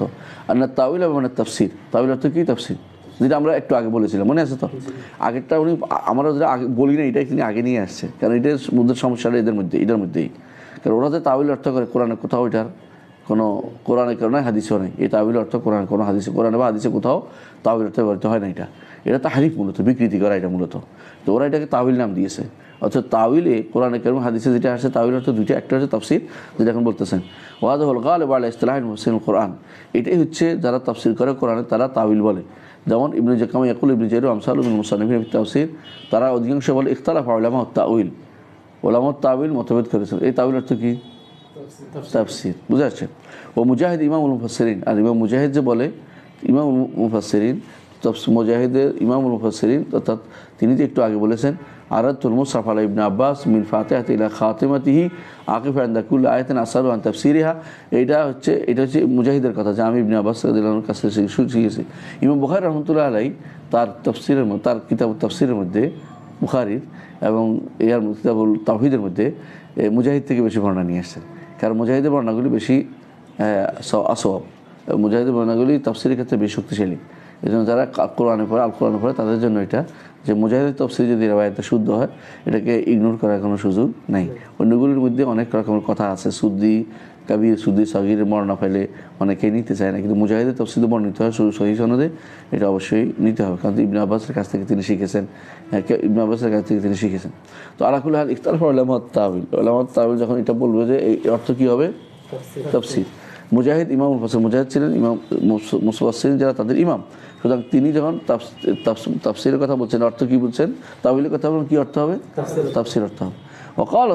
আর না তাউইল মানে তাফসির। তাউইল অর্থ কি? তাফসির, যেটা আমরা একটু আগে বলেছিলাম, মনে আছে তো? আগেরটা উনি, আমরা যেটা আগে বলি না, এটাই তিনি আগে নিয়ে আসছে, কারণ এটার মধ্যে সমস্যাটা এটার মধ্যেই। কারণ ওরা যে তাউইল অর্থ করে, কোরআনে কোথাও এটার কোনো কোরআনে কারণে হাদিসও নেই এই তাউইল অর্থ, কোরআন কোনো হাদিসে, কোরআনে বা হাদিসে কোথাও তাউইল অর্থ ব্যবহৃত হয় না। এটা তাহরিফ, মূলত বিকৃতি করা এটা মূলত। তো ওরা এটাকে তাউইল নাম দিয়েছে। অর্থাৎ তাউইলে কোরআনে কারীম হাদিসে যেটা আসে তাউইল অর্থ দুইটা, একটা হচ্ছে তাফসির, যেটা এখন বলতেছেন ওয়াদাহুল গালিব আলা ইসতিলাহিল মুফাসসিরিন কোরআন, এটাই হচ্ছে যারা তাফসির করে কোরআনে তারা তাউইল বলে। যেমন ইবনে জাকামা ইয়াকুল ইবনে জারির আমসালু মিন মুসান্নিফিন ফি তাফসির, তারা অধিকাংশ বলে ইখতালাফা উলামা তাউইল, উলামা তাউইল মতভেদ করেছেন। এই তাউইল অর্থ কি? তাফসির, বুঝা যাচ্ছে? ও মুজাহিদ ইমামুল মুফাসসিরিন, আর ইমাম মুজাহিদ যে বলে ইমামুল মুফাসসিরিন, মুজাহিদের ইমামুল মুফাসসিরিন, অর্থাৎ তিনি যে একটু আগে বলেছেন আরাদতুল মুসহাফ আলা ইবনে আব্বাস মিন ফাতিহাতি ইলা খাতিমাতিহি আকিফা ইনদা কুল্লি আয়াতিন আসআলু আন তাফসিরিহা, এটা হচ্ছে মুজাহিদের কথা, যে আমি ইবনে আব্বাস রাদিয়াল্লাহু আনহুর কাছে শিখেছি। ইমাম বুখারী রাহমাতুল্লাহ আলাইহি তার তাফসিরের মধ্যে, তার কিতাব তাফসিরের মধ্যে, বুখারীর এবং এর কিতাবুল তাওহীদের মধ্যে মুজাহিদ থেকে বেশি বর্ণনা নিয়ে আসছেন, কারণ মুজাহিদের বর্ণনাগুলি বেশি আসওয়াব, মুজাহিদের বর্ণনাগুলি তাফসিরের ক্ষেত্রে বেশি শক্তিশালী। এই জন্য যারা কোরআনে পড়ে, আল কোরআনে পড়ে, তাদের জন্য এটা, যে মুজাহিদের তাফসির যদি রিওয়ায়াতে শুদ্ধ হয়, এটাকে ইগনোর করার কোনো সুযোগ নাই। অন্যগুলির মধ্যে অনেক রকমের কথা আছে, সুদ্দি, কাবির সুদি সাগিরের বর্ণনা পাইলে অনেকেই নিতে চায় না, কিন্তু মুজাহিদের তাফসীরে বর্ণিত হয় সহিহ সনদে, এটা অবশ্যই নিতে হবে, কারণ ইবনে আব্বাসের কাছ থেকে তিনি শিখেছেন, ইবনে আব্বাসের কাছ থেকে তিনি শিখেছেন। তো আলাকুল হাল ইখতালাফা উলামাত তাউইল, উলামাত তাউইল যখন এটা বলবে যে এই অর্থ কী হবে, তাফসীর। মুজাহিদ ইমামুল ফাসির, মুজাহিদ ছিলেন ইমাম মুফাসসিরিন যারা তাদের ইমাম, সুতরাং তিনি যখন তাফসীরের কথা বলছেন, অর্থ কী বলছেন, তাউইলের কথা বলেন, কী অর্থ হবে, তাফসীর অর্থ হবে। وقال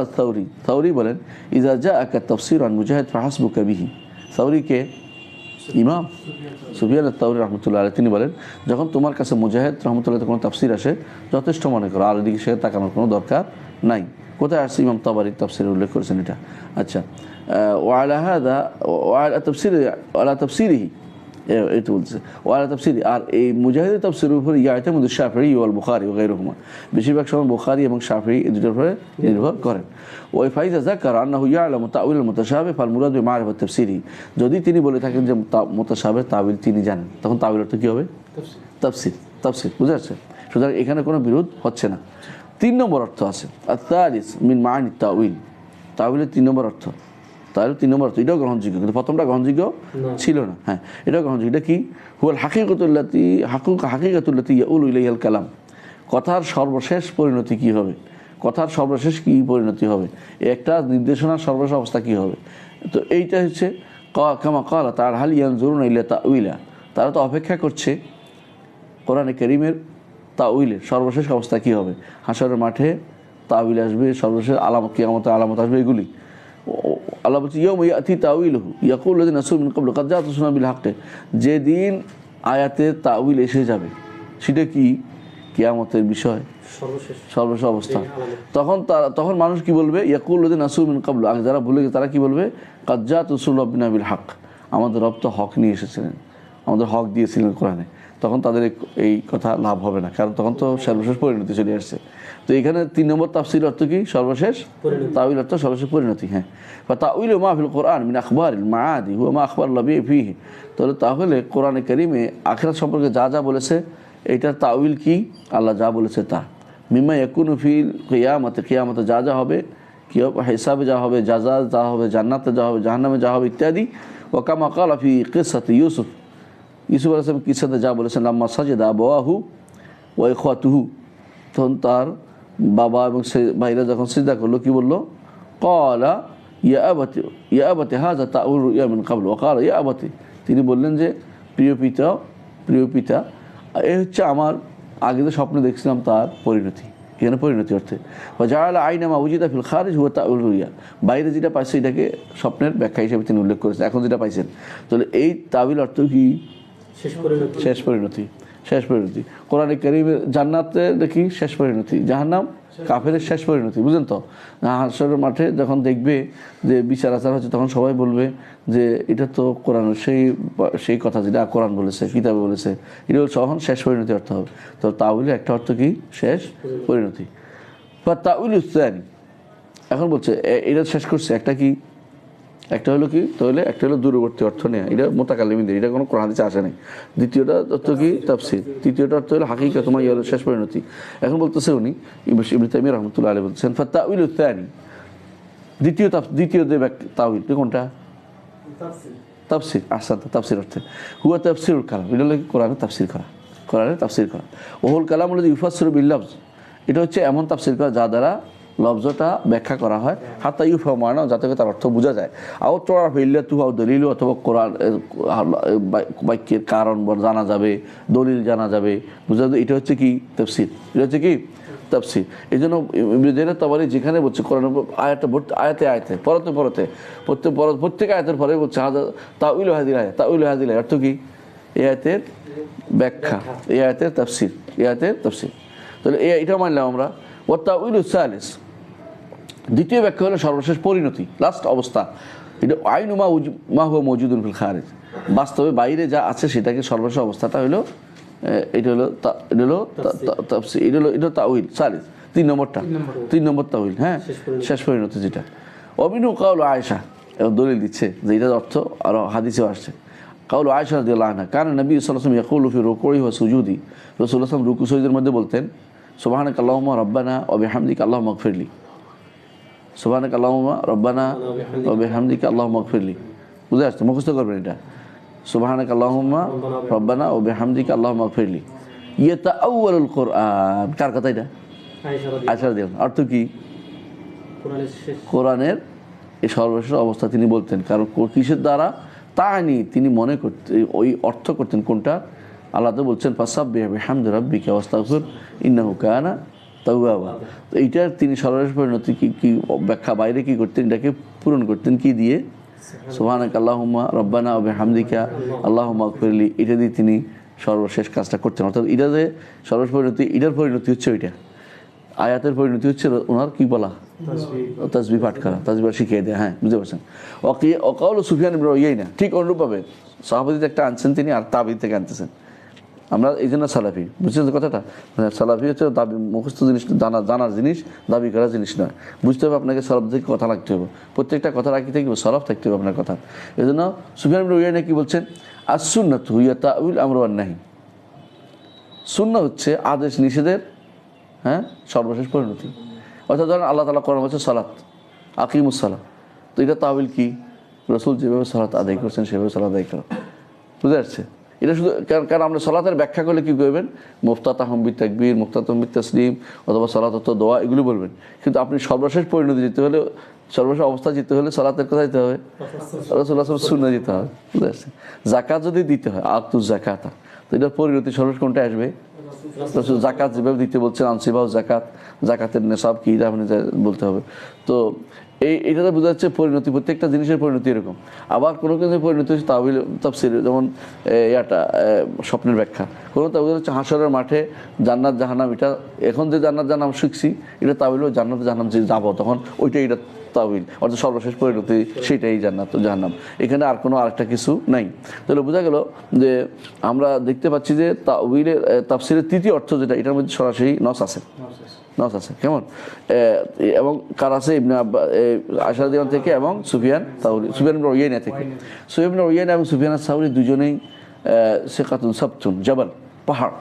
الثوري ثوري বলেন إذا جاءك التفسير عن مجاهد فحسبك به। ثوري কে ইমাম সুফিয়ান আত-তাওরি রাহমাতুল্লাহ আলাইহি, তিনি বলেন যখন তোমার কাছে মুজাহিদ রাহমাতুল্লাহ কোনো তাফসীর আসে যথেষ্ট মনে করো, আর এদিকে সে তাকানোর কোনো দরকার নাই। কোথায় আসছে, ইমাম তাবারি তাফসীরে উল্লেখ করেছেন এটা। আচ্ছা, وعلى هذا وعلى تفسيره এটা বলছে, ওয়ালা তাফসীরি, আর এই মুজাহিদের তাফসীরের উপরে ইয়াতামুদু শাফিঈ ওয়াল বুখারী ওয়া গায়রুহুমা, বেশিরভাগ সময় বুখারী এবং শাফিঈ এই দুটোর উপরে নির্ভর করেন। ওই ফাইজা যাকারা আন্নাহু ইয়ালামু তাউইল আল মুতাশাবিহ ফাল মুরাদ বি মারিফাত তাফসীরি, যদি তিনি বলে থাকেন যে মুতাশাবিহ তাউইল তিনি জানেন, তখন তাউইল অর্থ কী হবে, তাফসীর, তাফসীর, বুঝা যাচ্ছে? সুতরাং এখানে কোনো বিরোধ হচ্ছে না। 3 নম্বর অর্থ আছে আত-তালিস মিন মাআনি তাউইল, তাউইলের 3 নম্বর অর্থ, তাহলে 3 নম্বর অর্থ এটাও গ্রহণযোগ্য, কিন্তু প্রথমটা গ্রহণযোগ্য ছিল না। হ্যাঁ, এটাও গ্রহণযোগ্য। এটা কি, হুয়াল হাকিকাতুল্লাতি ইয়াউলু ইলাইহাল কালাম, কথার সর্বশেষ পরিণতি কি হবে, কথার সর্বশেষ কি পরিণতি হবে, একটা নির্দেশনার সর্বশেষ অবস্থা কি হবে। তো এইটা হচ্ছে কামা ক্বালা তাআলা হাল ইয়ানজুরুনা ইলা তাউইলা, তারা তো অপেক্ষা করছে কোরআনে কারীমের তাউইলের সর্বশেষ অবস্থা কি হবে, হাশরের মাঠে তাউইল আসবে, সর্বশেষ আলামত, কিয়ামতের আলামত আসবে, এগুলি আল্লাহ বলছে ইয়াউমা ইয়াতি তাউইলুহু ইয়াকুলু লাযিনা নাসু মিন ক্বাবলু ক্বাদ জাআত রাসূলুনা বিল হাক্কি, যেদিন আয়াতের তাউইল এসে যাবে, সেটা কি, কিয়ামতের বিষয়, সর্বশেষ অবস্থা। তখন মানুষ কি বলবে, ইয়াকুলু লাযিনা নাসু মিন ক্বাবলু, আগে যারা ভুলে গেছে তারা কি বলবে, ক্বাদ জাআত রাসূলুনা বিল হাক্কি, আমাদের রব তো হক নিয়ে এসেছিলেন, আমাদের হক দিয়েছিলেন কোরআনে। তখন তাদের এই কথা লাভ হবে না, কারণ তখন তো সর্বশেষ পরিণতি চলে আসছে। তো এখানে 3 নম্বর তাফসীর অর্থ কি, সর্বশেষ তাউইল অর্থ সর্বশেষ পরিণতি। হ্যাঁ, বা তাউইলু মা ফিল কোরআন মিন আখবারিল মাআদি হুয়া মা আখবারাল্লাহু বিহি ফিহি, তাহলে কোরআনে কারীমে আখিরাত সম্পর্কে যা যা বলেছে এইটার তাউইল কি, আল্লাহ যা বলেছে তা। মিম্মা ইয়াকুনু ফিল কিয়ামতে, কিয়ামতে যা যা হবে, হিসাবে যা হবে, জাযা যা হবে, জান্নাতে যা হবে, জাহান্নামে যা হবে ইত্যাদি। ওয়া কামা ক্বালা ফি কিসসাতি ইউসুফ, ইউসুফ আলাইহিস সালাম কিসসাতে যা বলেছেন, লাম্মা সাজাদা আবাওয়াহু ওয়া ইখওয়াতুহু, তখন তার বাবা এবং ভাইরা যখন সিজদা করলো, কি বললো, ক্বালা ইয়া আবাতি হাযা তাউইলু রুইয়া মিন ক্বাবলু ওয়া ক্বালা ইয়া আবাতি, তিনি বললেন যে প্রিয় পিতা, এই হচ্ছে আমার আগে যে স্বপ্ন দেখছিলাম তার পরিণতি, এখানে পরিণতি অর্থে। বা জাআলা আইনা মা উজিদা ফিল খারিজ হুয়া তাউইলু রুইয়া, বাইরে যেটা পাইছে এটাকে স্বপ্নের ব্যাখ্যা হিসেবে তিনি উল্লেখ করেছেন, এখন যেটা পাইছেন। তাহলে এই তাউইল অর্থ কি, শেষ পরিণতি, শেষ পরিণতি। কোরআনে কারীমের জান্নাতে দেখি শেষ পরিণতি, জাহান্নাম কাফেরের শেষ পরিণতি, বুঝলেন তো? হাশরের মাঠে যখন দেখবে যে বিচার আচার হচ্ছে, তখন সবাই বলবে যে এটা তো কোরআন, সেই কথা যেটা কোরআন বলেছে, কিতাবে বলেছে, এটা তখন শেষ পরিণতি অর্থ হবে। তো তাউইলের একটা অর্থ কি, শেষ পরিণতি। বা তাউইলুস সানি, এখন বলছে এটা শেষ করছে, একটা কি, একটা হলো কি, তাহলে একটা হলো দূরবর্তী অর্থ নেয়া, এটা মুতাকাল্লিমিনদের, এটা কোনো কোরআন হাদিসে আসে নাই। দ্বিতীয়টা অর্থ কি, তাফসীর। তৃতীয়টা অর্থ হলো হাকিকা, তোমার ইয়া হলো শেষ পরিণতি। এখন বলতেছে উনি ইবনে তাইমিয়া রাহমাতুল্লাহ আলাইহি বলছেন ফাতাউইলুস সানি, দ্বিতীয় যে তাউইল কোনটা, তাফসীর। আহসান, তাফসীর অর্থে হুয়া তাফসীরুল কালাম, এটা হলো কোরআনের তাফসীর করা, কোরআনের তাফসীর করা। ওহুল কালাম হলো ইউফাসসিরু বিল লফজ, এটা হচ্ছে এমন তাফসীর করা যা দ্বারা লফজটা ব্যাখ্যা করা হয়, হাত্তা ইউফহাম মানা, যাতে তার অর্থ বোঝা যায়। আও তোরা ইল্লাতু আও দলিল, অথবা কোরআন বাক্যের কারণ জানা যাবে, দলিল জানা যাবে, বোঝা যাবে। এটা হচ্ছে কি, তাফসীর, এটা হচ্ছে কি, তাফসীর। এই জন্য ইবনে জারীর তাবারী যেখানে বলছে কোরআনের আয়াতে প্রত্যেক আয়াতের পরে বলছে তাউইলু হাযিল আয়াত, তাউইলু হাযিল আয়াত অর্থ কি, এই আয়াতের ব্যাখ্যা, এই আয়াতের তাফসীর, এই আয়াতের তাফসীর। তাহলে এটা মানলাম আমরা। ওয়া তাউইলুস সালিস, দ্বিতীয় ব্যাখ্যা হলো সর্বশেষ পরিণতি, লাস্ট অবস্থা। এটা আইনু মা হুয়া মওজুদুন ফিল খারিজ, বাস্তবে বাইরে যা আছে সেটাকে সর্বশেষ অবস্থাটা হলো, এটা হলো তাফসীর, এটা তাউইল সালিস, 3 নম্বরটা, 3 নম্বর তাউইল। হ্যাঁ, শেষ পরিণতি যেটা। অবিনু কাউলু আয়েশা, এবং দলিল দিচ্ছে যে এটার অর্থ আরো হাদিসেও আসছে। কাউলু আয়েশা রাদিয়াল্লাহু আনহা, কানা নবী সাল্লাল্লাহু আলাইহি ওয়াসাল্লাম ইয়াকুলু ফি রুকুই ওয়া সুজুদি, রাসূলুল্লাহ সাল্লাল্লাহু আলাইহি ওয়াসাল্লাম রুকু সুজুদের মধ্যে বলতেন সুবহানাকা আল্লাহুম্মা রাব্বানা ওয়া বিহামদিকা আল্লাহুম্মা ইগফিরলি। সুবহানাকা আল্লাহুম্মা রব্বানা ওয়া বিহামদিকা আল্লাহুম্মা ইগফিরলি। বুঝে আসছে? মুখস্থ করবেন এটা। সুবহানাকা আল্লাহুম্মা রব্বানা ওয়া বিহামদিকা আল্লাহুম্মা ইগফিরলি। ইয়াতাআওয়ালুল কোরআন, কার কথা এটা? আয়সা রাদিয়াল্লাহু। অর্থ কি? কোরআনের এই সর্বশেষ অবস্থা তিনি বলতেন। কারণ কিসের দ্বারা? তানি, তিনি মনে করতেন, ওই অর্থ করতেন কোনটা? আল্লাহ তো বলছেন ফাসাব্বিহ বিহামদি রাব্বিকা ওয়াস্তাগফির ইন্নাহু কানা তাওয়াবা। তো এইটার তিনি সর্বশেষ পরিণতি কি ব্যাখ্যা বাইরে কি করতেন? এটাকে পূরণ করতেন কি দিয়ে? সুবহানাকা আল্লাহুম্মা রব্বানা ওয়া বিহামদিকা আল্লাহুম্মা ইগফিরলি, এটা দিয়ে তিনি সর্বশেষ কাজটা করতেন। অর্থাৎ এটা যে সর্বশেষ পরিণতি, এটার পরিণতি হচ্ছে ওইটা। আয়াতের পরিণতি হচ্ছে ওনার কি বলা? তাসবিহ পাঠ করা, তাসবিহ শিখিয়ে দেয়। হ্যাঁ, বুঝতে পারছেন? ওয়াকাউলু সুফিয়ান ইবনে উয়াইনা, ঠিক অনুরূপভাবে সাহাবাদী একটা আনছেন তিনি, আর তাবিঈ থেকে আনতেছেন। আমরা এই জন্য সালাফি, বুঝছেন কথাটা? সালাফি হচ্ছে দাবি, মুখস্থ জিনিস, জানার জিনিস, দাবি করার জিনিস নয়। বুঝতে হবে আপনাকে সরফ থেকে কথা লাগতে হবে, প্রত্যেকটা কথা রাখতে থাকবে, সরফ থাকতে হবে আপনার কথা। এই জন্য সুফিয়ান ইবনে উয়াইনা কি বলছেন? আস-সুন্নাতু হিয়া তা'উইল আমর ওয়ান নাহি। সুন্নাহ হচ্ছে আদেশ নিষেধের সর্বশেষ পরিণতি। অর্থাৎ ধরেন আল্লাহ তাআলা কোরআন বলছে সালাত, আকিমুস সালাত, তো এটা তা'উইল কি? রাসূল যেভাবে সালাত আদায় করছেন সেভাবে সালাত আদায় করা। বুঝতে পারছে? এটা শুধু কারণ আমরা সালাতের ব্যাখ্যা করলে কি করবেন? মুফতাতাহুম বিতাকবীর, মুফতাতাহুম বিতাসলিম, অথবা সালাত অর্থ দোয়া, এগুলো বলবেন। কিন্তু আপনি সর্বশেষ পরিণতি যেতে হলে, সর্বশেষ অবস্থা যেতে হলে সালাতের কথা দিতে হবে, রাসূলুল্লাহ সুন্নাহ দিতে হবে। বুঝতে পারছেন? যাকাত যদি দিতে হয়, আতুজ যাকাতা, তো এটার পরিণতি সর্বশেষ কোনটা আসবে? রাসূল যাকাত যেভাবে দিতে বলছেন, আনসিবাউ যাকাত, যাকাতের নেশাব কি এটা আপনি বলতে হবে। তো এইটাতে বোঝা যাচ্ছে পরিণতি, প্রত্যেকটা জিনিসের পরিণতি এরকম। আবার কোনো কিছু পরিণতি হচ্ছে তাওয়িল, তাফসীর, যেমন স্বপ্নের ব্যাখ্যা। কোনো তাওয়িল হচ্ছে হাশরের মাঠে জান্নাত জাহান্নাম, এটা এখন যে জান্নাত জাহান্নাম শিখছি, এটা তাওয়িল জান্নাত জাহান্নাম যে যাবো তখন ওইটাই এটা তাওয়িল, অর্থাৎ সর্বশেষ পরিণতি সেটাই জান্নাত জাহান্নাম। এখানে আর কোনো আরেকটা কিছু নাই। তাহলে বোঝা গেল যে আমরা দেখতে পাচ্ছি যে তাওয়িলের তাফসীরের তৃতীয় অর্থ যেটা, এটার মধ্যে সরাসরি নস আছে, নস আছে। কেমন? এবং কার আছে? ইবনে আয়সা রাদিয়াল্লাহু থেকে এবং সুফিয়ান ইবনে উয়াইনা থেকে। সুফিয়ান ইবনে উয়াইনা এবং সুফিয়ান আস-সাউরি দুজনেই সিকাতুন সাবতুন, জাবাল, পাহাড়।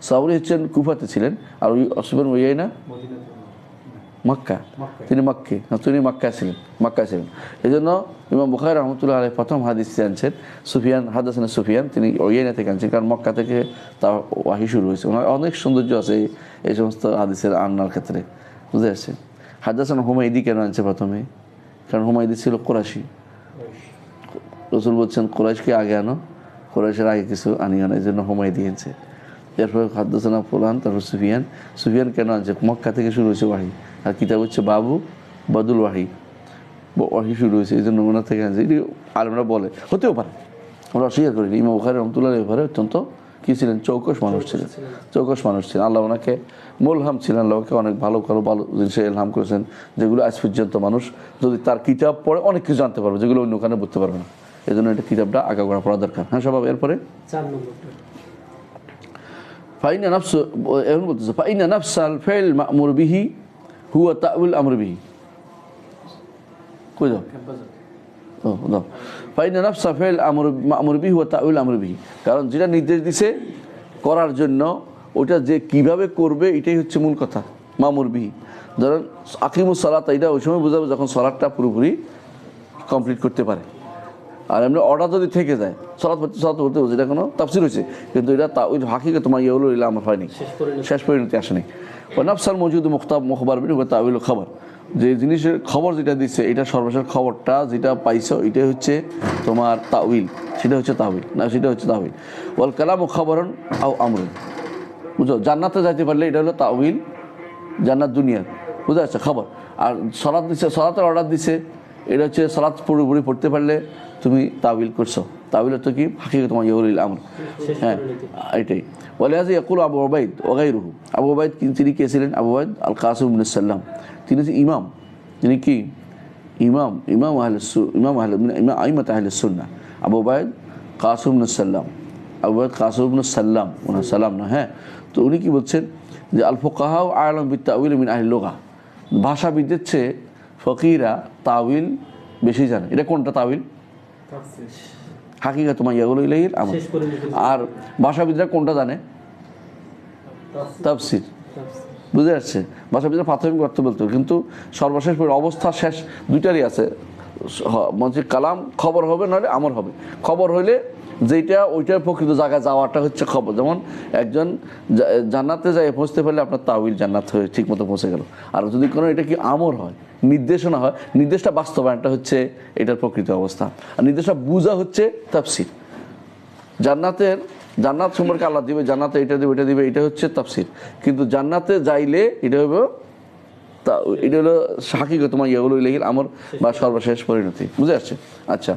সাউরি হচ্ছেন কুফাতে ছিলেন, আর সুফিয়ান উয়াইনা মক্কা, তিনি মক্কায় ছিলেন। এই জন্য ইমাম বুখারী রাহমাতুল্লাহ আলাইহি প্রথম হাদিস আনছেন সুফিয়ান, হাদাসানা সুফিয়ান, তিনি উয়াইনা থেকে আনছেন, কারণ মক্কা থেকে তার ওয়াহী শুরু হয়েছে। ওনার অনেক সৌন্দর্য আছে এই সমস্ত হাদিসের আনার ক্ষেত্রে। বুঝতে পারছেন? হাদাসানা হুমায়দি কেন আনছে প্রথমে? কারণ হুমায়দি ছিল কুরাইশি। রাসূল বলছেন কুরাইশকে আগে আনো, কুরাইশের আগে কিছু আনিও না, এই জন্য হুমায়দি আনছে। এরপরে হাদাসানা ফুলান, তারপর সুফিয়ান কেন আনছে? মক্কা থেকে শুরু হয়েছে ওয়াহী, আর কিতাব হচ্ছে বাবু বাদুল ওয়াহী শুরু হয়েছে, এই জন্য ওনার থেকে আনছে। এটি আলেমরা বলে, হতেও পারে, আমরা অস্বীকার করি। ইমাম বুখারী রাহমাতুল্লাহ আলাইহি ব্যাপারে অত্যন্ত কি ছিলেন? চৌকস মানুষ ছিলেন। আল্লাহ ওনাকে মুলহাম ছিলেন, আল্লাহকে অনেক ভালো জিনিসে ইলহাম করেছেন, যেগুলো আজ পর্যন্ত মানুষ যদি তার কিতাব পড়ে অনেক কিছু জানতে পারবে, যেগুলো অন্য ওখানে বুঝতে পারবে না। এই জন্য এটা কিতাবটা আগাগোড়া পড়া দরকার। হ্যাঁ সবাই। এরপরে 4 নম্বরটা ফাইনা নাফসাল ফাইল মা'মুর বিহি হুয়া তা'উইল আমর বিহি। কই দাও? দাও। ফাইনা নাফসা ফাইল মা'মুর বিহি হুয়া তা'উইল আমর বিহি। কারণ যেটা নির্দেশ দিছে করার জন্য, ওটা যে কিভাবে করবে এটাই হচ্ছে মূল কথা। মা'মুর বিহি, ধরেন আকিমুস সালাত, এটা ওই সময় বোঝাবে যখন সালাতটা পুরোপুরি কমপ্লিট করতে পারে। আর এমনি অর্ডার যদি থেকে যায়, সালাত পড়তে বলছে, এটা কোনো তাফসীর হয়েছে, কিন্তু এটা তা'উইল হাকিকত তোমার ইউল আমর হয়নি, শেষ পরিণতি আসেনি। ওয়া নাফসাল মওজুদ মুখবার বিহি হুয়া তা'উইল খবর, যে জিনিসের খবর যেটা দিচ্ছে, এটা সর্বশেষ খবরটা যেটা পাইছো, এটাই হচ্ছে তোমার তা'উইল, সেটা হচ্ছে তা'উইল। ওয়াল কালামু খবরুন আও আমরুন। বুঝো? জান্নাতে যাইতে পারলে এটা হলো তা'উইল, জান্নাত দুনিয়ার, বুঝা যাচ্ছে, খবর। আর সালাত দিচ্ছে, সালাতের অর্ডার দিচ্ছে, এটা হচ্ছে সালাত পুরোপুরি পড়তে পারলে তুমি তা'উইল করছো। তা'উইল তো কি? হাকিকত তোমার ইউল আমর। হ্যাঁ, এটাই। ওয়ালিহাযা ইয়াকুলু আবু উবাইদ ওয়া গায়রুহু। আবু উবাইদ তিনি কে ছিলেন? আবু উবাইদ আল কাসিম ইবনে সাল্লাম, তিনি ইমাম, তিনি কি ইমাম আইম্মাত আহলে সুন্নাহ। আবু উবাইদ কাসিম ইবনে সাল্লাম, ওনার সালাম না। হ্যাঁ, তো উনি কি বলছেন যে আল ফুকাহা আ'লাম বিত তা'উইল মিন আহলি লুগা, ভাষাবিদদের চেয়ে ফকিরা তা'উইল বেশি জানে। এটা কোনটা তা'উইল? হাকিকত মা ইয়াগুলু ইলাইহিল আমর। আর ভাষাবিদরা কোনটা জানে? তাফসীর। বুঝে আসছে? ভাষার ভিতরে প্রাথমিক অর্থ বলতে হবে, কিন্তু সর্বশেষ অবস্থা শেষ দুইটারই আছে। মানে কালাম খবর হবে, নাহলে আমর হবে। খবর হইলে যেটা ওইটার প্রকৃত জায়গায় যাওয়াটা হচ্ছে খবর। যেমন একজন জান্নাতে যায় পৌঁছতে পারলে আপনার তাউইল জান্নাত হয়ে ঠিক মতো পৌঁছে গেল। আর যদি কোনো এটা কি আমর হয়, নির্দেশনা হয়, নির্দেশটা বাস্তবায়নটা হচ্ছে এটার প্রকৃত অবস্থা। আর নির্দেশটা বুঝা হচ্ছে তাফসির। জান্নাত সম্পর্কে আল্লাহ দিবে, জান্নাতে এটা দিবে, এটা দিবে, এটা হচ্ছে তাফসির। কিন্তু জান্নাতে যাইলে এটা হবে তা, এটা হলো হাকিগত তোমার ইয়েগুলো ইলাহিল আমর বা সর্বশেষ পরিণতি। বুঝে আসছে? আচ্ছা,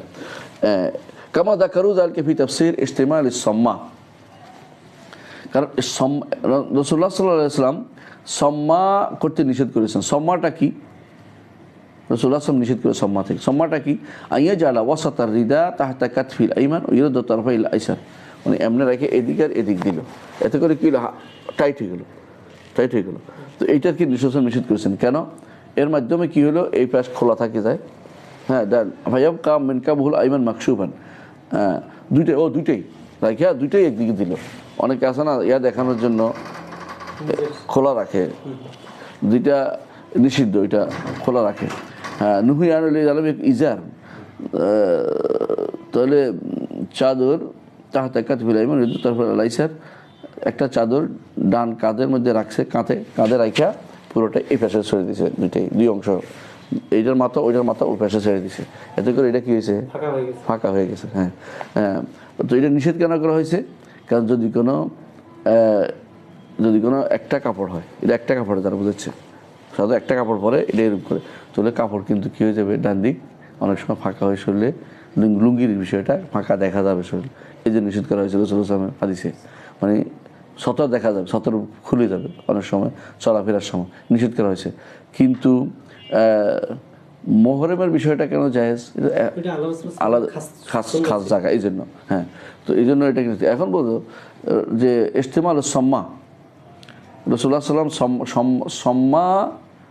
কামা যাকারু যালকে ফি তাফসির ইজতিমাল ইস-সাম্মা। কারণ রাসূলুল্লাহ সাল্লাল্লাহু আলাইহি ওয়াসাল্লাম সাম্মা করতে নিষেধ করেছেন। সাম্মাটা কি? রাসূলুল্লাহ সাল্লাল্লাহু নিষেধ করে সাম্মা থেকে। সাম্মাটা কি? আইয়া জালা ওয়াসাতার রিদা তাহতা কাতফিল আইমান ও ইরাদা তারফাইল আইসার। মানে এমনি রেখে এদিক আর এদিক দিল, এতে করে কি হলো? টাইট হয়ে গেল, টাইট হয়ে গেল। তো এইটার কি নিষেধ করেছেন কেন? এর মাধ্যমে কি হলো? এই পাশ খোলা থাকে যায়। হ্যাঁ, ভাইয়াব কাম মিনকা বহুল আইমান মাকসুবান। হ্যাঁ, দুইটাই রাখিয়া দুইটাই একদিকে দিল। অনেকে আছে না ইয়া দেখানোর জন্য খোলা রাখে, দুইটা নিষিদ্ধ, এটা খোলা রাখে। হ্যাঁ, নুহি আনলি আলম ইজার, তাহলে চাদর তাহাতে কাতফিল আইমান তারপর আলাইসার, একটা চাদর ডান কাঁধের মধ্যে রাখছে, কাঁধে রাখা পুরোটা এই পাশে ছেড়ে দিছে, দুই অংশ, এইটার মাথা ওইটার মাথা ওই পাশে ছেড়ে দিছে। এতে করে এটা কি হয়েছে? ফাঁকা হয়ে গেছে। হ্যাঁ হ্যাঁ, তো এটা নিষেধ কেন করা হয়েছে? কারণ যদি কোনো একটা কাপড় হয়, এটা একটা কাপড়ে তারা বুঝাচ্ছে, সাধারণত একটা কাপড় পরে এটা এরকম করে, তাহলে কাপড় কিন্তু কী হয়ে যাবে? ডান দিক অনেক সময় ফাঁকা হয়ে শরীরে লুঙ্গির বিষয়টা ফাঁকা দেখা যাবে শরীর, এই যে নিষেধ করা হয়েছিল রাসূলুল্লাহ সাল্লাল্লাহু আলাইহি ওয়াসাল্লামের হাদিসে। মানে সতর দেখা যাবে, সতর খুলে যাবে অনেক সময় চলাফেরার সময়, নিষেধ করা হয়েছে। কিন্তু মোহরমের বিষয়টা কেন জায়েজ? আলাদা খাস জায়গা, এই জন্য। হ্যাঁ, তো এই জন্য এটা কিন্তু এখন বলতো যে ইজতিমাল সম্মা, রাসূলুল্লাহ সাল্লাল্লাহু আলাইহি ওয়াসাল্লাম সম্মা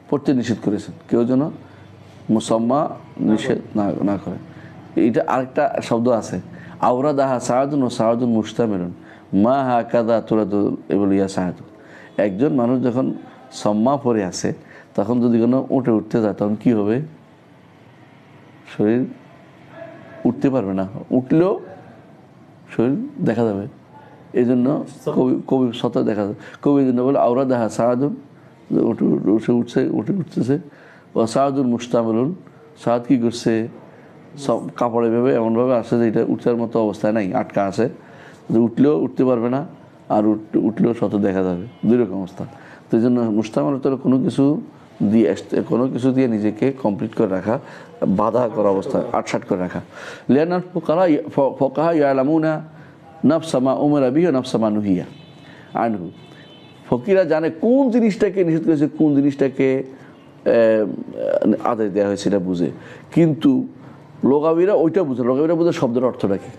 পড়তে নিষেধ করেছেন, কেউ যেন মুসাম্মা নিষেধ না করে। এটা আরেকটা শব্দ আছে, আওরাদাহা সাআদুন ও সাআদুন মুশতামিলুন মা হাকাদা তুরাদুল ইবলিয়া সাআদ। একজন মানুষ যখন সম্মা পরে আছে, তখন যদি কোনো উঠতে যায়, তখন কী হবে? শরীর উঠতে পারবে না, উঠলেও শরীর দেখা যাবে। এই জন্য কবি সত দেখা যাবে, কবি এই জন্য বলে আওরাদাহা সাআদুন, উঠতেছে, ও সাআদুন মুশতামিলুন, সাআদ কী করছে? সব কাপড়ে ভেবে এমনভাবে আসে যে এটা উঠার মতো অবস্থায় নাই, আটকা আছে, উঠলেও উঠতে পারবে না, আর উঠলেও শত দেখা যাবে, দুই রকম অবস্থা। তো এই জন্য মুস্তামিল তো কোনো কিছু দিয়ে নিজেকে কমপ্লিট করে রাখা, বাধা করা অবস্থা, আটসাট করে রাখা। লিয়ানাল ফুকাহা ইয়ালামুনা নাফসা মা উমিরা বিহি ওয়া নাফসা মা নুহিয়া আনহু। ফকিরা জানে কোন জিনিসটাকে নিষেধ করেছে, কোন জিনিসটাকে আদেশ দেওয়া হয়েছে, এটা বুঝে। কিন্তু লোগাবিরা ওইটা বুঝে, লোগাবিরা বুঝে শব্দের অর্থটা কি,